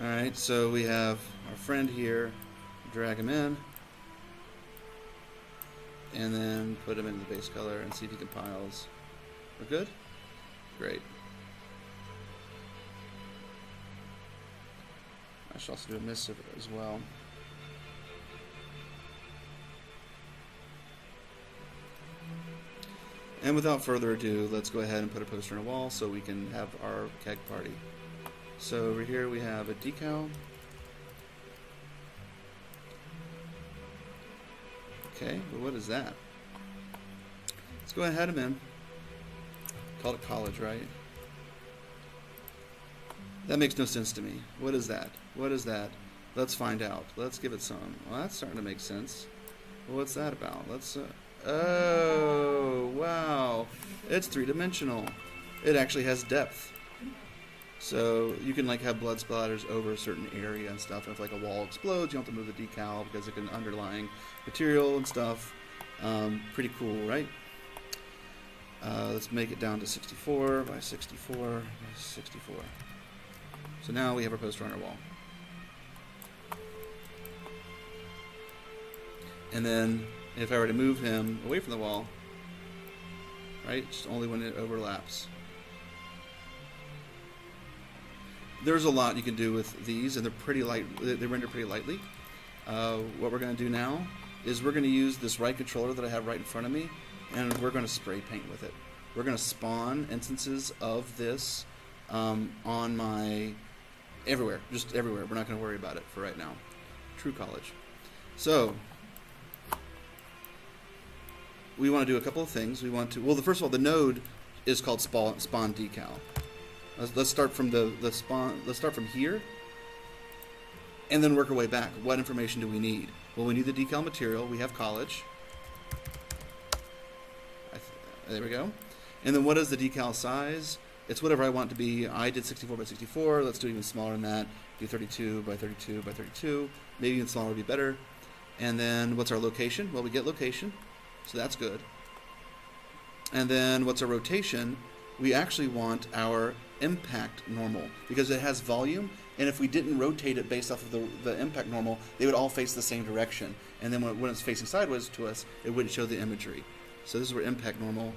Alright, so we have our friend here, drag him in, and then put him into the base color and see if he compiles. We're good? Great. I should also do a missive as well. And without further ado, let's go ahead and put a poster on a wall so we can have our keg party. So over here we have a decal. Okay, well what is that? Let's go ahead and head him in. Call it college, right? That makes no sense to me. What is that? What is that? Let's find out. Let's give it some. Well, that's starting to make sense. Well, what's that about? Let's... oh, wow. It's three-dimensional. It actually has depth. So you can like have blood splatters over a certain area and stuff. And if like a wall explodes, you don't have to move the decal because it can underlying material and stuff. Pretty cool, right? Let's make it down to 64 by 64 by 64. So now we have our poster on our wall. And then if I were to move him away from the wall, right, just only when it overlaps. There's a lot you can do with these, and they're pretty light. They render pretty lightly. What we're going to do now is we're going to use this right controller that I have right in front of me, and we're going to spray paint with it. we're going to spawn instances of this on my everywhere, just everywhere. We're not going to worry about it for right now. True college. So we want to do a couple of things. We want to, well, first of all, the node is called spawn decal. Let's start from the spawn. Let's start from here, and then work our way back. What information do we need? Well, we need the decal material. We have college. There we go. And then what is the decal size? It's whatever I want it to be. I did 64 by 64. Let's do even smaller than that. Do 32 by 32 by 32. Maybe even smaller would be better. And then what's our location? Well, we get location, so that's good. And then what's our rotation? We actually want our impact normal because it has volume, and if we didn't rotate it based off of the impact normal, they would all face the same direction. And then when it's facing sideways to us, it wouldn't show the imagery. So this is where impact normal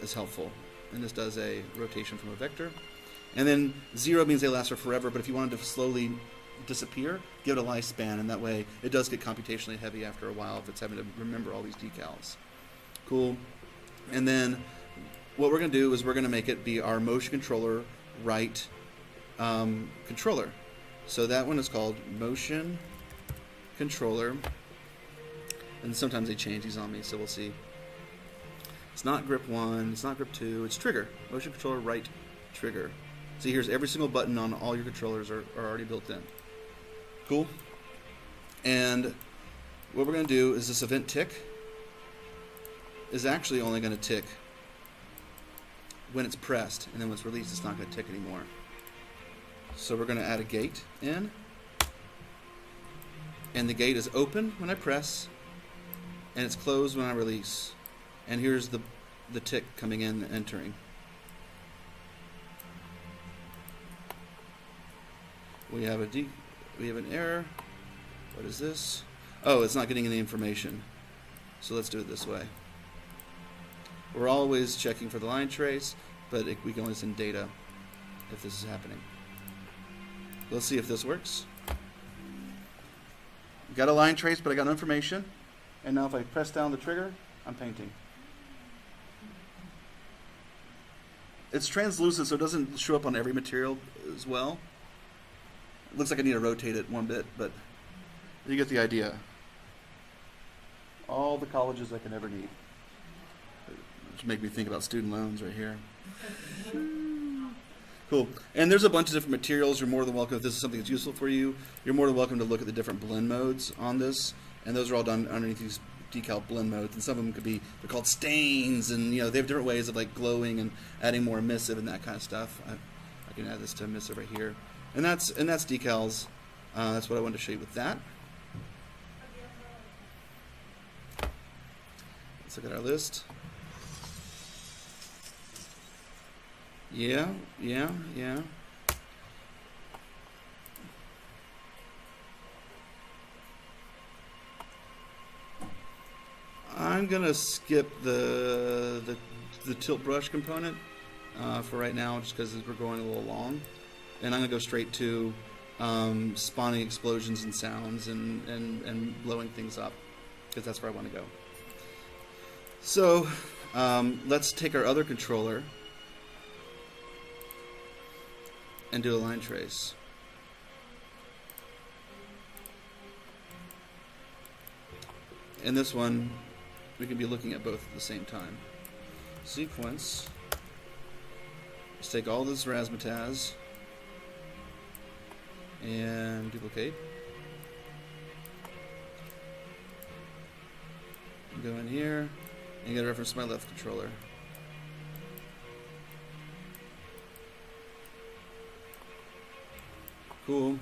is helpful. And this does a rotation from a vector. And then 0 means they last for forever, but if you wanted to slowly disappear, give it a lifespan, and that way it does get computationally heavy after a while if it's having to remember all these decals. Cool. And then what we're going to do is we're going to make it be our motion controller right controller. So that one is called motion controller. And sometimes they change these on me, so we'll see. It's not grip 1, it's not grip 2, it's trigger. Motion controller right trigger. See, here's every single button on all your controllers are already built in. Cool. And what we're going to do is this event tick is actually only going to tick when it's pressed, and then when it's released, it's not going to tick anymore. So we're going to add a gate in, and the gate is open when I press, and it's closed when I release. And here's the tick coming in and entering. We have an error. What is this? Oh, it's not getting any information. So let's do it this way. We're always checking for the line trace, but we can only send data if this is happening. Let's see if this works. Got a line trace, but I got no information. And now if I press down the trigger, I'm painting. It's translucent, so it doesn't show up on every material as well. It looks like I need to rotate it one bit, but you get the idea. All the colleges I can ever need. Which make me think about student loans right here. Cool. And there's a bunch of different materials. You're more than welcome, if this is something that's useful for you, you're more than welcome to look at the different blend modes on this. And those are all done underneath these decal blend modes. And some of them could be, they're called stains, and they have different ways of like glowing and adding more emissive and that kind of stuff. I can add this to emissive right here. And that's decals. That's what I wanted to show you with that. Let's look at our list. Yeah. I'm gonna skip the tilt brush component for right now, just because we're going a little long, and I'm gonna go straight to spawning explosions and sounds and blowing things up, because that's where I want to go. So let's take our other controller and do a line trace. And this one, we can be looking at both at the same time. Sequence. Let's take all this razzmatazz and duplicate. Go in here and get a reference to my left controller. Cool.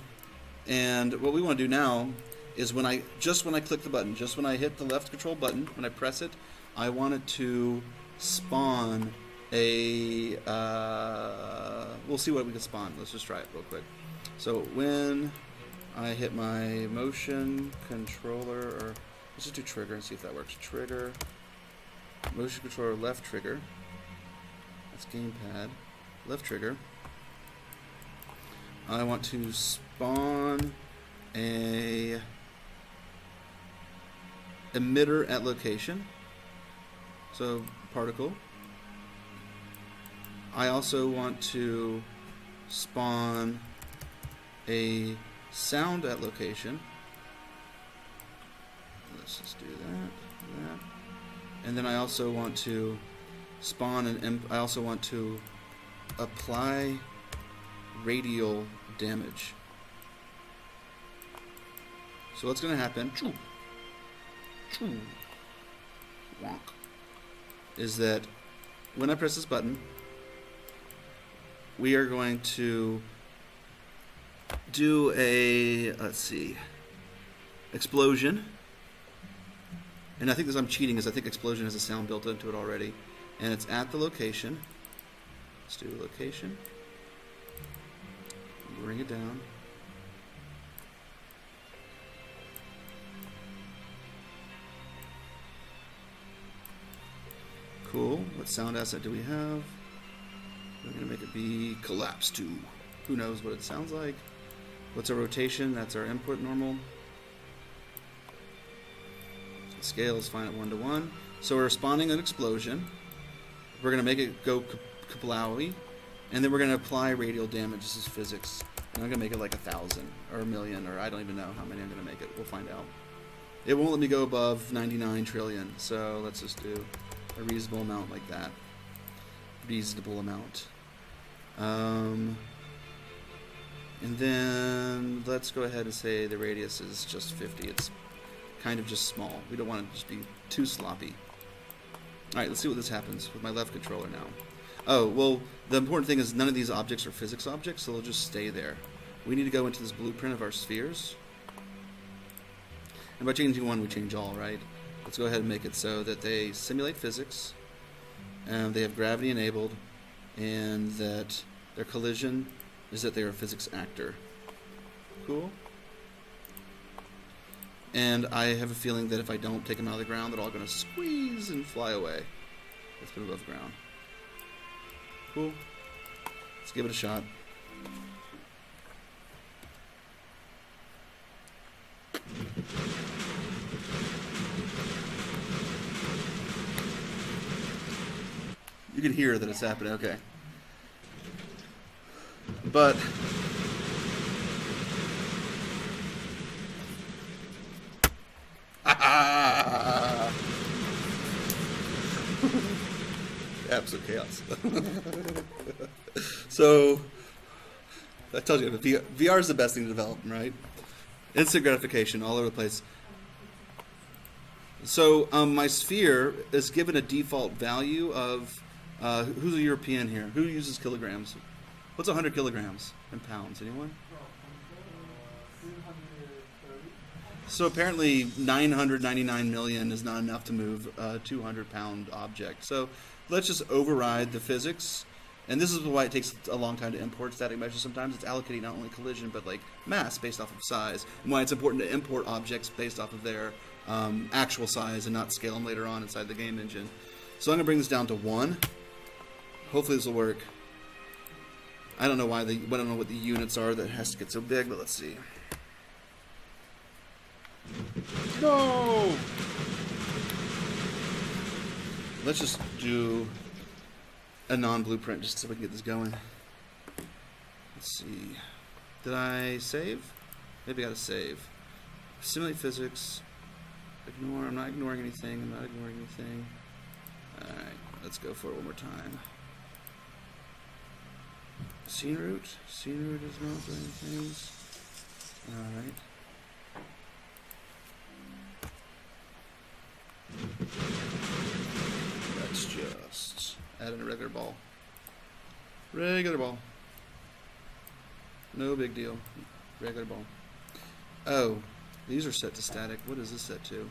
And what we want to do now is when I click the button, just when I hit the left control button, when I press it, I want it to spawn a, we'll see what we can spawn. Let's just try it real quick. So when I hit my motion controller, or let's just do trigger and see if that works. Trigger, motion controller left trigger, that's gamepad, left trigger. I want to spawn a emitter at location. So particle, I also want to spawn a sound at location. Let's just do that. And then I also want to spawn I also want to apply radial damage. So what's going to happen is that when I press this button, we are going to do a, let's see, explosion. And I think this I'm cheating because I think explosion has a sound built into it already. And it's at the location. Let's do location. Bring it down. Cool. What sound asset do we have? We're going to make it be collapse 2. Who knows what it sounds like? What's our rotation? That's our input normal. Scale is fine at 1 to 1. So we're spawning an explosion. We're going to make it go kablowy. And then we're going to apply radial damage. This is physics. And I'm going to make it like 1,000 or 1,000,000 or I don't even know how many I'm going to make it. We'll find out. It won't let me go above 99 trillion. So let's just do a reasonable amount like that. Reasonable amount. And then let's go ahead and say the radius is just 50. It's kind of just small. We don't want it to just be too sloppy. Alright, let's see what this happens with my left controller now. Oh, well, the important thing is none of these objects are physics objects, so they'll just stay there. We need to go into this blueprint of our spheres. And by changing one, we change all, right? Let's go ahead and make it so that they simulate physics, and they have gravity enabled, and that their collision is that they're a physics actor. Cool. And I have a feeling that if I don't take them out of the ground, they're all going to squeeze and fly away. Let's put them above the ground. Cool. Let's give it a shot. You can hear that it's happening, okay. But absolute chaos. So that tells you VR is the best thing to develop, right? Instant gratification all over the place. So my sphere is given a default value of who's a European here? Who uses kilograms? What's 100 kilograms in pounds? Anyone? So apparently 999 million is not enough to move a 200-pound object. So let's just override the physics. And this is why it takes a long time to import static measures sometimes. It's allocating not only collision, but like mass based off of size. And why it's important to import objects based off of their actual size and not scale them later on inside the game engine. So I'm going to bring this down to 1. Hopefully this will work. I don't know why I don't know what the units are that has to get so big, but let's see. No! Let's just do a non-blueprint just so we can get this going. Let's see. Did I save? Maybe I gotta save. Simulate physics. Ignore. I'm not ignoring anything. I'm not ignoring anything. Alright, let's go for it one more time. Scene root. Scene root is not doing things. Alright. Let's just add in a regular ball. Regular ball. No big deal. Regular ball. Oh, these are set to static. What is this set to?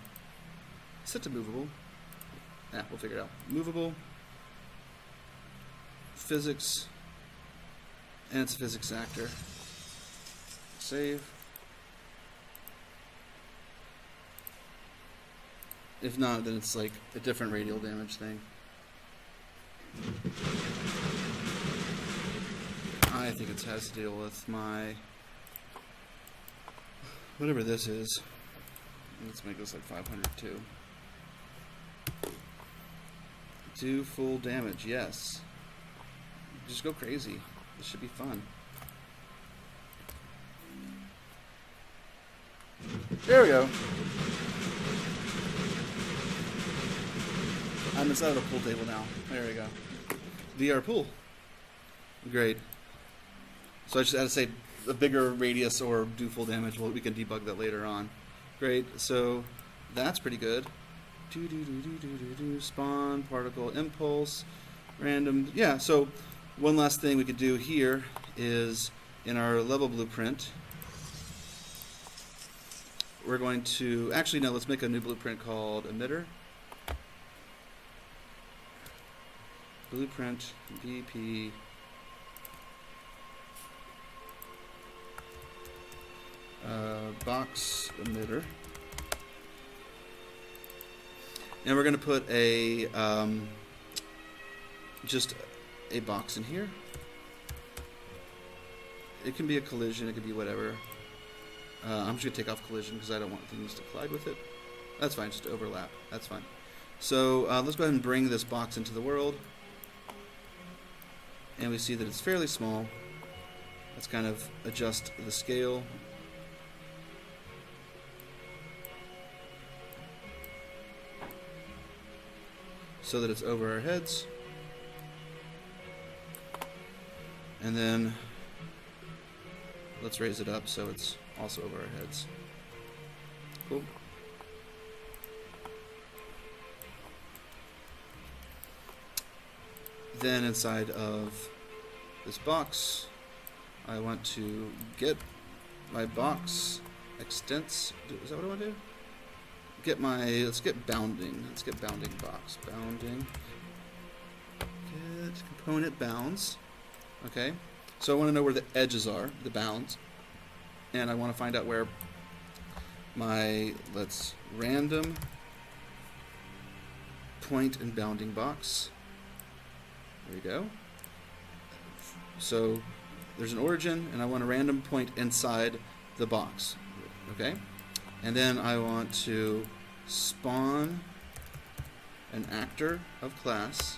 Set to movable. Yeah, we'll figure it out. Movable. Physics. And it's a physics actor. Save. If not, then it's like a different radial damage thing. I think it has to deal with my whatever this is. Let's make this like 500 too. Do full damage, yes. just go crazy. This should be fun. There we go. I'm inside of a pool table now. There we go. VR pool. Great. So I just had to say a bigger radius or do full damage. Well, we can debug that later on. Great. So that's pretty good. Spawn, particle, impulse, random. Yeah, so one last thing we could do here is in our level blueprint, we're going to, actually no, let's make a new blueprint called emitter. Blueprint BP box emitter. And we're going to put a just a box in here. It can be a collision, it could be whatever. I'm just going to take off collision because I don't want things to collide with it. That's fine, just overlap. That's fine. So let's go ahead and bring this box into the world. And we see that it's fairly small. Let's kind of adjust the scale. So that it's over our heads. And then let's raise it up so it's also over our heads. Cool. Then inside of this box, I want to get my box extents. Is that what I want to do? Get my, let's get bounding. Let's get bounding box. Bounding. Get component bounds. Okay. So I want to know where the edges are, the bounds. And I want to find out where my, let's random point and bounding box. There we go. So there's an origin, and I want a random point inside the box. Okay? And then I want to spawn an actor of class.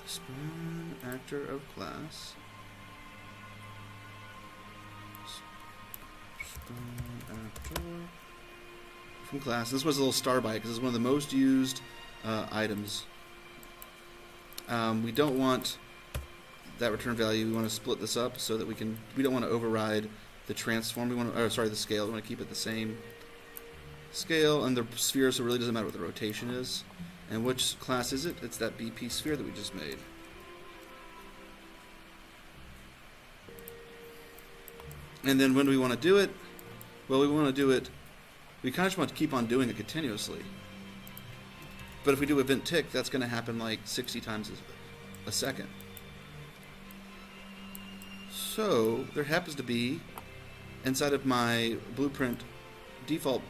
Spawn actor of class. Spawn actor from class. This was a little star by it because it's one of the most used items. We don't want that return value. We want to split this up so that we don't want to override the transform. The scale. We want to keep it the same scale and the sphere, so it really doesn't matter what the rotation is. And which class is it? It's that BP sphere that we just made. And then when do we want to do it? Well, we want to do it, we kind of just want to keep on doing it continuously. But if we do event tick, that's going to happen like 60 times a second. So there happens to be, inside of my blueprint default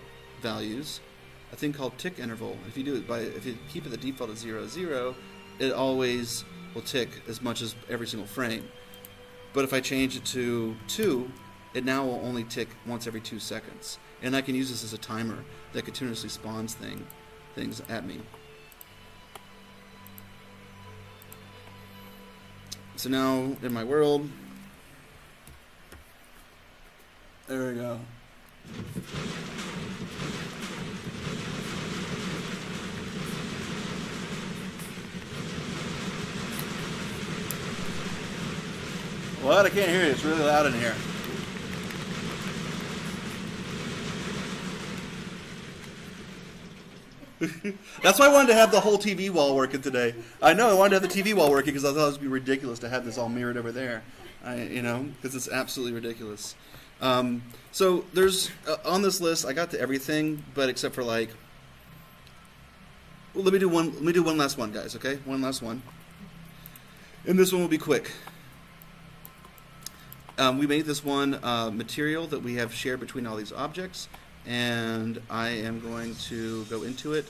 values, a thing called tick interval. If you do it if you keep it the default at 0, 0, it always will tick as much as every single frame. But if I change it to 2, it now will only tick once every 2 seconds. And I can use this as a timer that continuously spawns things at me. So now in my world, there we go. What? I can't hear you. It's really loud in here. That's why I wanted to have the whole TV wall working today. I know I wanted to have the TV wall working because I thought it would be ridiculous to have this all mirrored over there. Because it's absolutely ridiculous. So there's on this list, I got to everything, but except for like. Well, let me do one last one, guys. Okay, one last one, and this one will be quick. We made this one material that we have shared between all these objects, and I am going to go into it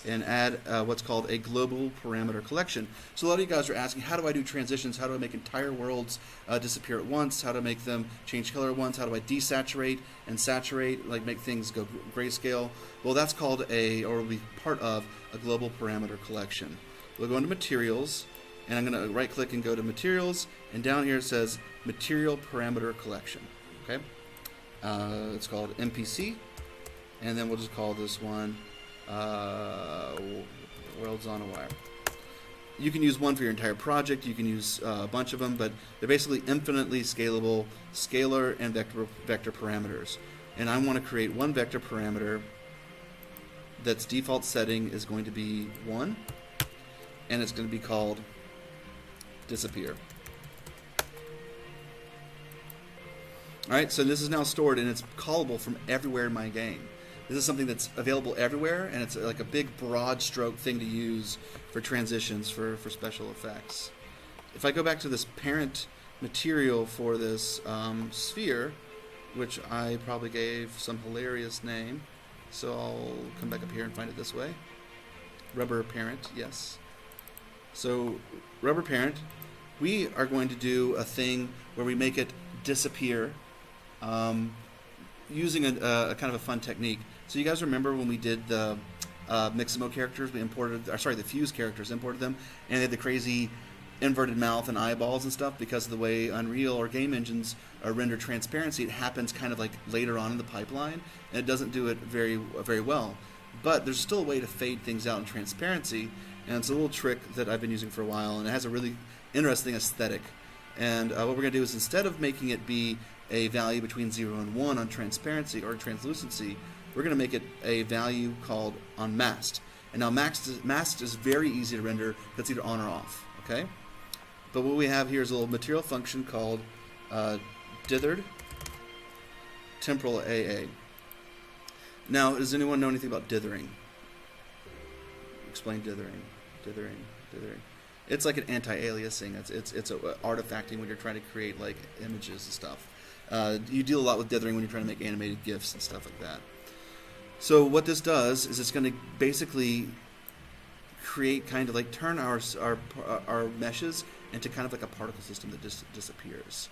and add what's called a global parameter collection. So a lot of you guys are asking, how do I do transitions? How do I make entire worlds disappear at once? How to make them change color at once? How do I desaturate and saturate, like make things go grayscale? Well, that's called or will be part of a global parameter collection. We'll go into Materials, and I'm going to right-click and go to Materials, and down here it says Material Parameter Collection. Okay, it's called MPC, and then we'll just call this one Worlds on a Wire. You can use one for your entire project. You can use a bunch of them, but they're basically infinitely scalable scalar and vector parameters. And I want to create one vector parameter that's default setting is going to be 1, and it's going to be called disappear. Alright, so this is now stored, and it's callable from everywhere in my game. This is something that's available everywhere, and it's like a big broad stroke thing to use for transitions, for special effects. If I go back to this parent material for this sphere, which I probably gave some hilarious name, so I'll come back up here and find it this way. Rubber parent, yes. So rubber parent, we are going to do a thing where we make it disappear using a kind of a fun technique. So you guys remember when we did the Mixamo characters, we imported, the Fuse characters, imported them, and they had the crazy inverted mouth and eyeballs and stuff because of the way Unreal or game engines render transparency. It happens kind of like later on in the pipeline, and it doesn't do it very, very well. But there's still a way to fade things out in transparency, and it's a little trick that I've been using for a while, and it has a really interesting aesthetic. And what we're going to do is, instead of making it be a value between 0 and 1 on transparency or translucency, we're going to make it a value called on masked. And now masked is very easy to render. It's either on or off. Okay? But what we have here is a little material function called Dithered Temporal AA. Now, does anyone know anything about dithering? Explain dithering. Dithering. It's like an anti-aliasing. It's artifacting when you're trying to create like images and stuff. You deal a lot with dithering when you're trying to make animated GIFs and stuff like that. So what this does is it's going to basically create kind of like turn our meshes into kind of like a particle system that disappears.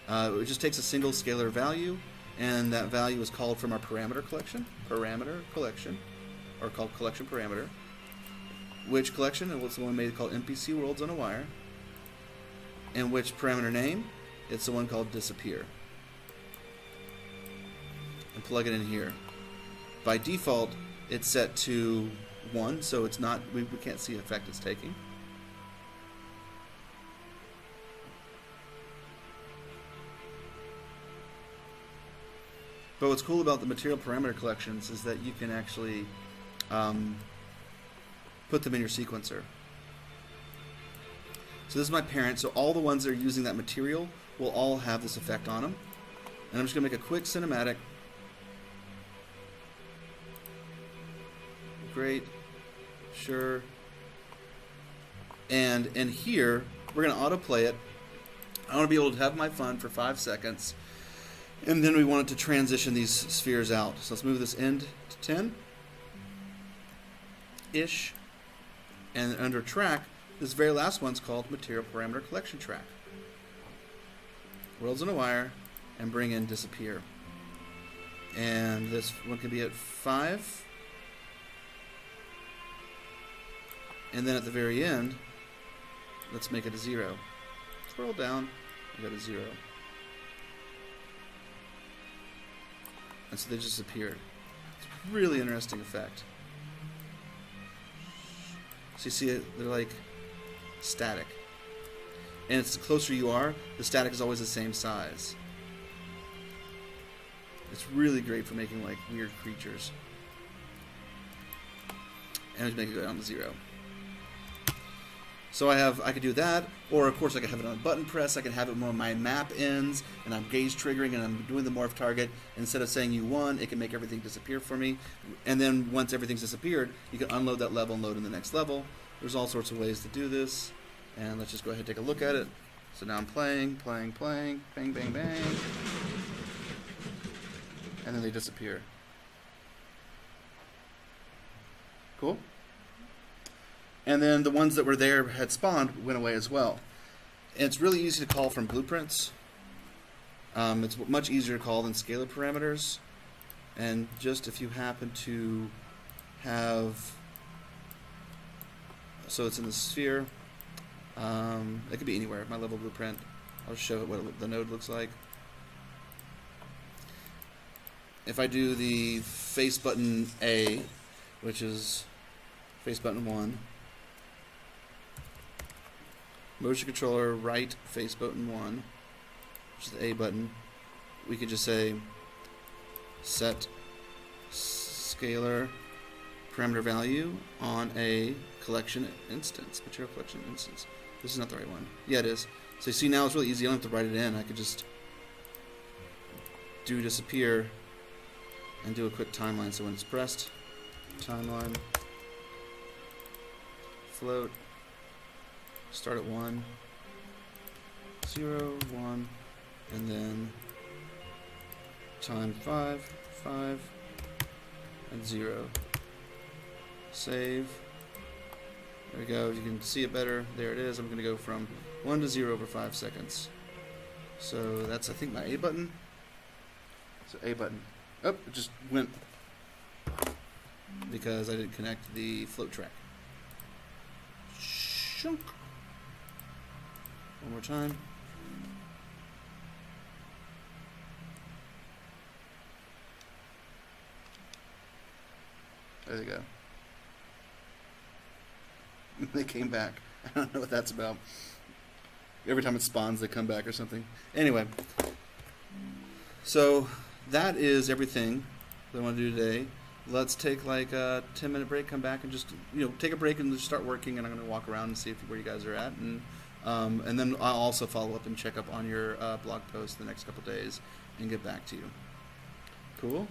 It just takes a single scalar value, and that value is called from our parameter collection, or called collection parameter. Which collection? And what's the one made called MPC Worlds on a Wire. And which parameter name? It's the one called disappear. And plug it in here. By default, it's set to 1, so it's not, we can't see the effect it's taking. But what's cool about the material parameter collections is that you can actually put them in your sequencer. So this is my parent, so all the ones that are using that material will all have this effect on them. And I'm just going to make a quick cinematic. Great. Sure. And in here, we're going to autoplay it. I want to be able to have my fun for 5 seconds. And then we want it to transition these spheres out. So let's move this end to 10-ish. And under track, this very last one's called Material Parameter Collection Track. Worlds on a Wire, and bring in disappear. And this one can be at 5. And then at the very end, let's make it a 0. Scroll down, and go to 0. And so they just appeared. It's a really interesting effect. So you see it, they're like static. And it's the closer you are, the static is always the same size. It's really great for making like weird creatures. And just make it go down to 0. So I could do that, or of course I could have it on a button press. I could have it when my map ends, and I'm gaze triggering, and I'm doing the morph target. Instead of saying U1, it can make everything disappear for me. And then once everything's disappeared, you can unload that level and load in the next level. There's all sorts of ways to do this, and let's just go ahead and take a look at it. So now I'm playing, bang, bang, bang, and then they disappear. Cool? And then the ones that were there had spawned went away as well. And it's really easy to call from blueprints. It's much easier to call than scalar parameters. And just if you happen to have, so it's in the sphere. It could be anywhere. My level blueprint. I'll show it what the node looks like. If I do the face button A, which is face button 1, motion controller right face button 1, which is the A button, we could just say set scalar parameter value on a collection instance, material collection instance. This is not the right one. Yeah, it is. So you see now it's really easy. I don't have to write it in. I could just do disappear and do a quick timeline. So when it's pressed, timeline, float, start at 1, 0, 1, and then time 5, 5, and 0. Save. There we go. You can see it better. There it is. I'm going to go from 1 to 0 over 5 seconds. So that's, I think, my A button. So A button. Oh, it just went because I didn't connect the float track. Shunk. One more time. There they go. They came back. I don't know what that's about. Every time it spawns, they come back or something. Anyway, so that is everything that I want to do today. Let's take like a 10-minute break, come back and just, take a break and just start working, and I'm going to walk around and see where you guys are at. And then I'll also follow up and check up on your blog post the next couple days and get back to you. Cool?